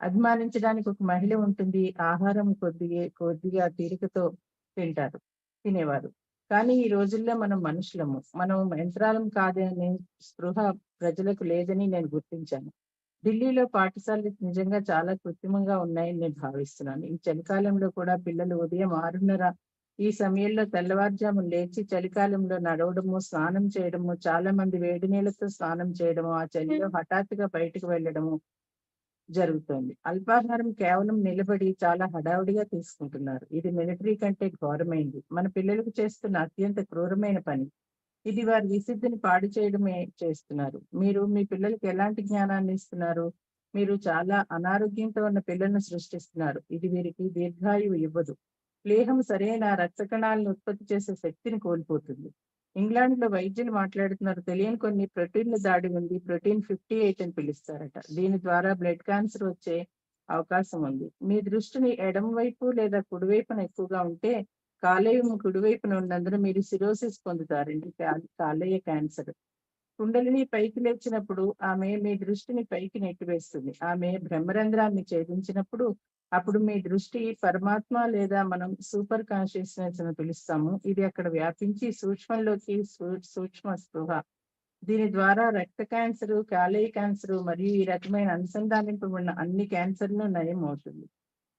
అభిమానించడానికి ఒక మహిళ ఉంటుంది. ఆహారం కొద్దిగా తీరికతో తినేవారు. కానీ ఈ రోజుల్లో మనం మనుషులము, మనం యంత్రాలం కాదనే స్పృహ ప్రజలకు లేదని నేను గుర్తించాను. ఢిల్లీలో పాఠశాలలు నిజంగా చాలా కృత్రిమంగా ఉన్నాయని నేను భావిస్తున్నాను. ఈ చలికాలంలో కూడా పిల్లలు ఉదయం 6:30 ఈ సమయంలో తెల్లవారుజాము లేచి చలికాలంలో నడవడము, స్నానం చేయడము, చాలా మంది వేడి నీళ్ళతో స్నానం చేయడము, ఆ చలిలో హఠాత్తుగా బయటకు వెళ్ళడము, జరుగుతోంది. అల్పాహారం కేవలం నిలబడి చాలా హడావుడిగా తీసుకుంటున్నారు. ఇది మిలిటరీ కంటే ఘోరమైంది. మన పిల్లలకు చేస్తున్న అత్యంత క్రూరమైన పని. ఇది వారి విశుద్ధిని పాడు చేయడమే చేస్తున్నారు. మీరు మీ పిల్లలకి ఎలాంటి జ్ఞానాన్ని ఇస్తున్నారు? మీరు చాలా అనారోగ్యంతో ఉన్న పిల్లలను సృష్టిస్తున్నారు. ఇది వీరికి దీర్ఘాయువు ఇవ్వదు. ప్లేహం సరైన రక్త కణాలను ఉత్పత్తి చేసే శక్తిని కోల్పోతుంది. ఇంగ్లాండ్ లో వైద్యులు మాట్లాడుతున్నారు, తెలియని కొన్ని ప్రోటీన్ల దాడి ఉంది. ప్రోటీన్ 58 అని పిలుస్తారట. దీని ద్వారా బ్లడ్ క్యాన్సర్ వచ్చే అవకాశం ఉంది. మీ దృష్టిని ఎడమ వైపు లేదా కుడివైపున ఎక్కువగా ఉంటే, కాలేయం కుడివైపున ఉన్నందున మీరు సిరోసిస్ పొందుతారండి, కాలేయ క్యాన్సర్. కుండలిని పైకి లేచినప్పుడు ఆమె మీ దృష్టిని పైకి నెట్టివేస్తుంది. ఆమె బ్రహ్మరంధ్రాన్ని ఛేదించినప్పుడు అప్పుడు మీ దృష్టి పరమాత్మ లేదా మనం సూపర్ కాన్షియస్నెస్ అని పిలుస్తాము. ఇది అక్కడ వ్యాపించి సూక్ష్మంలోకి సూక్ష్మ స్పృహ. దీని ద్వారా రక్త క్యాన్సర్, కాలేయ క్యాన్సర్ మరియు ఈ రకమైన అనుసంధానింపబడిన అన్ని క్యాన్సర్లు నయం అవుతుంది.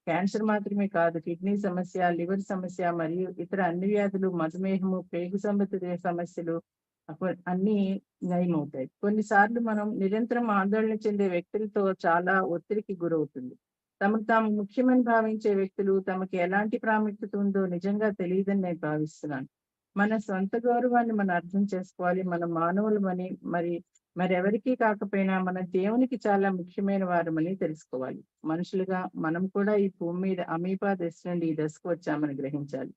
క్యాన్సర్ మాత్రమే కాదు, కిడ్నీ సమస్య, లివర్ సమస్య మరియు ఇతర అన్ని వ్యాధులు, మధుమేహము, పేగు సంబంధిత సమస్యలు అన్ని నయమవుతాయి. కొన్నిసార్లు మనం నిరంతరం ఆందోళన చెందే వ్యక్తులతో చాలా ఒత్తిడికి గురవుతుంది. తమకు తాము ముఖ్యమని భావించే వ్యక్తులు తమకి ఎలాంటి ప్రాముఖ్యత ఉందో నిజంగా తెలియదని నేను భావిస్తున్నాను. మన సొంత గౌరవాన్ని మనం అర్థం చేసుకోవాలి. మన మానవులమని, మరెవరికీ కాకపోయినా మన దేవునికి చాలా ముఖ్యమైన వారమని తెలుసుకోవాలి. మనుషులుగా మనం కూడా ఈ భూమి మీద అమీబా దశ నుండి ఈ దశకు వచ్చామని గ్రహించాలి.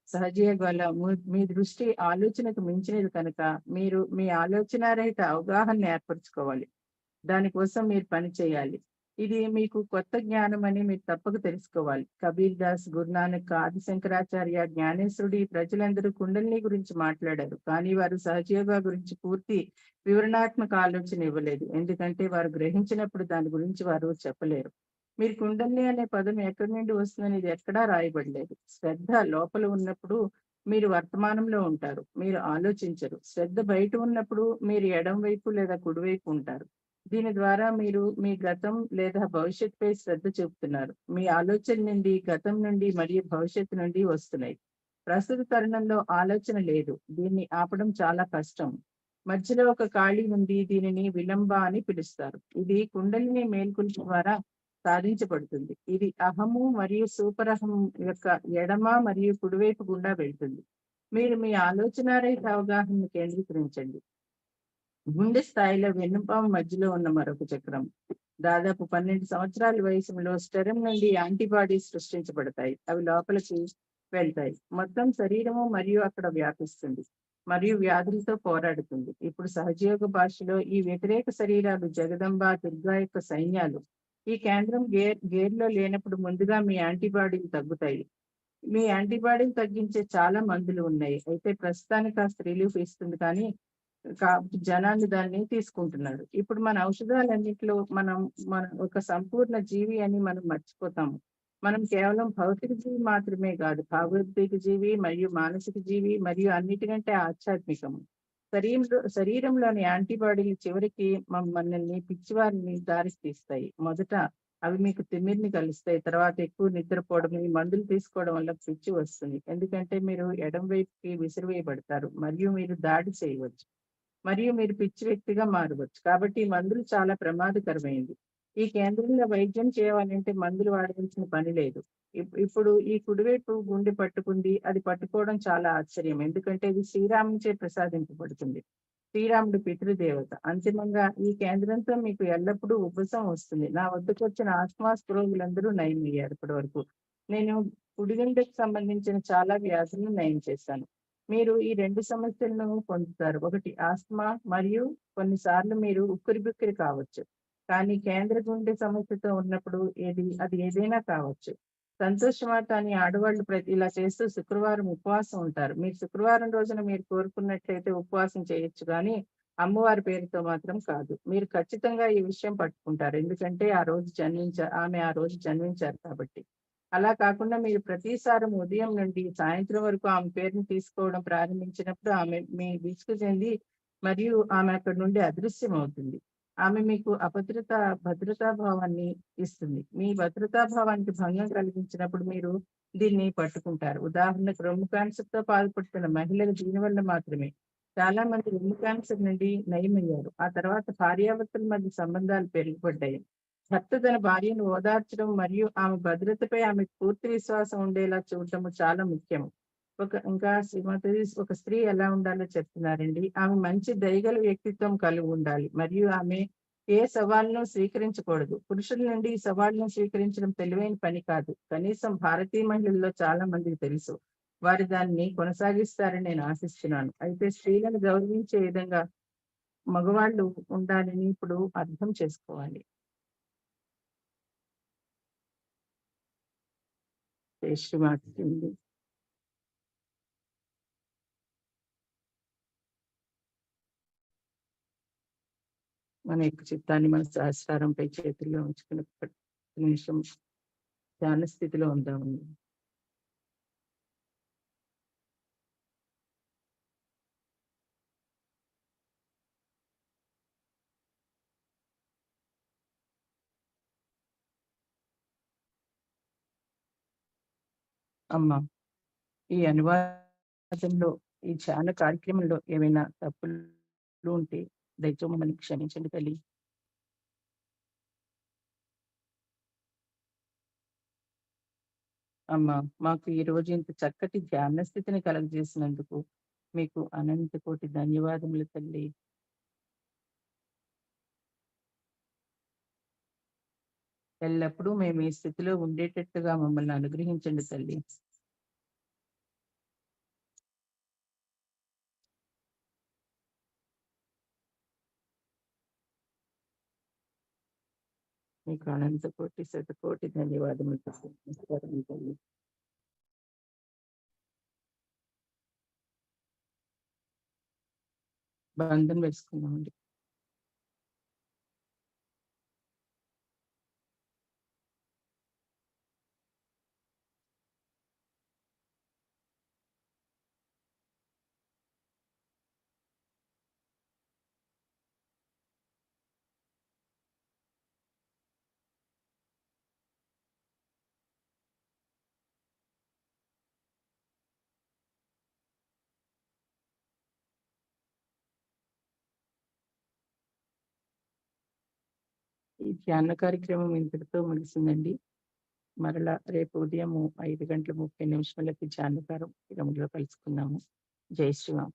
సహజీయ వల్ల మీ దృష్టి ఆలోచనకు మించినది కనుక మీరు మీ ఆలోచనారహిత అవగాహన ఏర్పరచుకోవాలి. దానికోసం మీరు పని చేయాలి. ఇది మీకు కొత్త జ్ఞానం అని మీరు తప్పక తెలుసుకోవాలి. కబీర్ దాస్, గురునానక్, ఆది శంకరాచార్య, జ్ఞానేశ్వరుడు ఈ ప్రజలందరూ కుండలిని గురించి మాట్లాడారు. కానీ వారు సహజయోగా గురించి పూర్తి వివరణాత్మక ఆలోచన ఇవ్వలేదు. ఎందుకంటే వారు గ్రహించినప్పుడు దాని గురించి వారు చెప్పలేరు. మీరు కుండలిని అనే పదం ఎక్కడి నుండి వస్తుందని ఇది ఎక్కడా రాయబడలేదు. శ్రద్ధ లోపల ఉన్నప్పుడు మీరు వర్తమానంలో ఉంటారు, మీరు ఆలోచించరు. శ్రద్ధ బయట ఉన్నప్పుడు మీరు ఎడం వైపు లేదా కుడివైపు ఉంటారు. దీని ద్వారా మీరు మీ గతం లేదా భవిష్యత్తుపై శ్రద్ధ చూపుతున్నారు. మీ ఆలోచన నుండి, గతం నుండి మరియు భవిష్యత్తు నుండి వస్తున్నాయి. ప్రస్తుత తరుణంలో ఆలోచన లేదు. దీన్ని ఆపడం చాలా కష్టం. మధ్యలో ఒక ఖాళీ ఉంది. దీనిని విలంబ అని పిలుస్తారు. ఇది కుండలిని మేల్కొల్పు ద్వారా సాధించబడుతుంది. ఇది అహము మరియు సూపరహం యొక్క ఎడమ మరియు కుడివైపు గుండా వెళ్తుంది. మీరు మీ ఆలోచనారహిత అవగాహనను కేంద్రీకరించండి. గుండె స్థాయిలో వెన్నుపాము మధ్యలో ఉన్న మరొక చక్రం. దాదాపు 12 సంవత్సరాల వయసులో స్టెరమ్ నుండి యాంటీబాడీస్ సృష్టించబడతాయి. అవి లోపలికి వెళ్తాయి. మొత్తం శరీరము మరియు అక్కడ వ్యాపిస్తుంది మరియు వ్యాధులతో పోరాడుతుంది. ఇప్పుడు సహజయోగ భాషలో ఈ వ్యతిరేక శరీరాలు జగదంబ, దుర్గా యొక్క సైన్యాలు. ఈ కేంద్రం గేర్లో లేనప్పుడు ముందుగా మీ యాంటీబాడీలు తగ్గుతాయి. మీ యాంటీబాడీలు తగ్గించే చాలా మందులు ఉన్నాయి. అయితే ప్రస్తుతానికి కాస్త రిలీఫ్ ఇస్తుంది, కానీ జనాన్ని దాన్ని తీసుకుంటున్నారు. ఇప్పుడు మన ఔషధాలన్నింటిలో మన ఒక సంపూర్ణ జీవి అని మనం మర్చిపోతాము. మనం కేవలం భౌతిక జీవి మాత్రమే కాదు, భావోద్వేగ జీవి మరియు మానసిక జీవి మరియు అన్నిటికంటే ఆధ్యాత్మికము. శరీరంలోని యాంటీబాడీలు చివరికి మనల్ని పిచ్చివారిని దారి తీస్తాయి. మొదట అవి మీకు తిమ్మిరిని కలుస్తాయి. తర్వాత ఎక్కువ నిద్రపోవడం, ఈ మందులు తీసుకోవడం వల్ల పిచ్చి వస్తుంది. ఎందుకంటే మీరు ఎడం వైపుకి విసిరివేయబడతారు మరియు మీరు దాడి చేయవచ్చు మరియు మీరు పిచ్చి వ్యక్తిగా మారవచ్చు. కాబట్టి ఈ మందులు చాలా ప్రమాదకరమైంది. ఈ కేంద్రంలో వైద్యం చేయాలంటే మందులు వాడవలసిన పని లేదు. ఇప్పుడు ఈ కుడివైపు గుండె పట్టుకుంది. అది పట్టుకోవడం చాలా ఆశ్చర్యం, ఎందుకంటే ఇది శ్రీరామునిచే ప్రసాదింపబడుతుంది. శ్రీరాముడు పితృదేవత. అంతిమంగా ఈ కేంద్రంతో మీకు ఎల్లప్పుడూ ఉబ్బసం వస్తుంది. నా వద్దకు వచ్చిన ఆస్మాస్ రోగులందరూ నయమయ్యారు. ఇప్పటి వరకు నేను కుడిగుండెకు సంబంధించిన చాలా వ్యాధులను నయం చేశాను. మీరు ఈ 2 సమస్యలను పొందుతారు. ఒకటి ఆస్మా మరియు కొన్నిసార్లు మీరు ఉక్కిరిబిక్కిరి కావచ్చు. కానీ కేంద్ర గుండె సమస్యతో ఉన్నప్పుడు అది ఏదైనా కావచ్చు. సంతోషమాత అని ఆడవాళ్ళు ఇలా చేస్తూ శుక్రవారం ఉపవాసం ఉంటారు. మీరు శుక్రవారం రోజున మీరు కోరుకున్నట్లయితే ఉపవాసం చేయొచ్చు, కానీ అమ్మవారి పేరుతో మాత్రం కాదు. మీరు ఖచ్చితంగా ఈ విషయం పట్టుకుంటారు, ఎందుకంటే ఆమె ఆ రోజు జన్మించారు కాబట్టి. అలా కాకుండా మీరు ప్రతిసారం ఉదయం నుండి సాయంత్రం వరకు ఆమె పేరుని తీసుకోవడం ప్రారంభించినప్పుడు ఆమె మీ విసుగు చెంది మరియు ఆమె అక్కడి నుండి అదృశ్యం అవుతుంది. ఆమె మీకు భద్రతా భావాన్ని ఇస్తుంది. మీ భద్రతా భావానికి భంగం కలిగించినప్పుడు మీరు దీన్ని పట్టుకుంటారు. ఉదాహరణకు రొమ్ము క్యాన్సర్ తో బాధపడుతున్న మహిళలు దీనివల్ల మాత్రమే. చాలా మంది రొమ్ము క్యాన్సర్ నుండి నయమయ్యారు. ఆ తర్వాత భార్యాభర్తల మధ్య సంబంధాలు పెరిగిపడ్డాయి. భర్త తన భార్యను ఓదార్చడం మరియు ఆమె భద్రతపై ఆమెకు పూర్తి విశ్వాసం ఉండేలా చూడటము చాలా ముఖ్యం. ఇంకా శ్రీమతి ఒక స్త్రీ ఎలా ఉండాలో చెప్తున్నారండి. ఆమె మంచి దయగల వ్యక్తిత్వం కలిగి ఉండాలి మరియు ఆమె ఏ సవాళ్ళను స్వీకరించకూడదు. పురుషుల నుండి ఈ సవాళ్ళను స్వీకరించడం తెలివైన పని కాదు. కనీసం భారతీయ మహిళల్లో చాలా మందికి తెలుసు. వారు దాన్ని కొనసాగిస్తారని నేను ఆశిస్తున్నాను. అయితే స్త్రీలను గౌరవించే విధంగా మగవాళ్ళు ఉండాలని ఇప్పుడు అర్థం చేసుకోవాలి. శ్రీమాతుంది. మన యొక్క చిత్తాన్ని మన సహస్రారంపై చేతుల్లో ఉంచుకున్న నిమిషం ధ్యాన స్థితిలో ఉందామండి. అమ్మా, ఈ అనువాదంలో ఈ ధ్యాన కార్యక్రమంలో ఏమైనా తప్పులు ఉంటే దయచేసి మమ్మల్ని క్షమించండి తల్లి. అమ్మా, మాకు ఈ రోజు ఇంత చక్కటి ధ్యాన స్థితిని కలుగజేసినందుకు మీకు అనంత కోటి ధన్యవాదములు తల్లి. ఎల్లప్పుడూ మేము ఈ స్థితిలో ఉండేటట్టుగా మమ్మల్ని అనుగ్రహించండి తల్లి. మీకు అనంత కోటి శతకోటి ధన్యవాదములు తల్లి. బంధం వేసుకున్నామండి. ఈ ధ్యాన కార్యక్రమం ఇంతటితో ముగిసిందండి. మరలా రేపు ఉదయం 5:30 ధ్యాన కార్యక్రమంలో కలుసుకుందాము. జై శ్రీరామ్.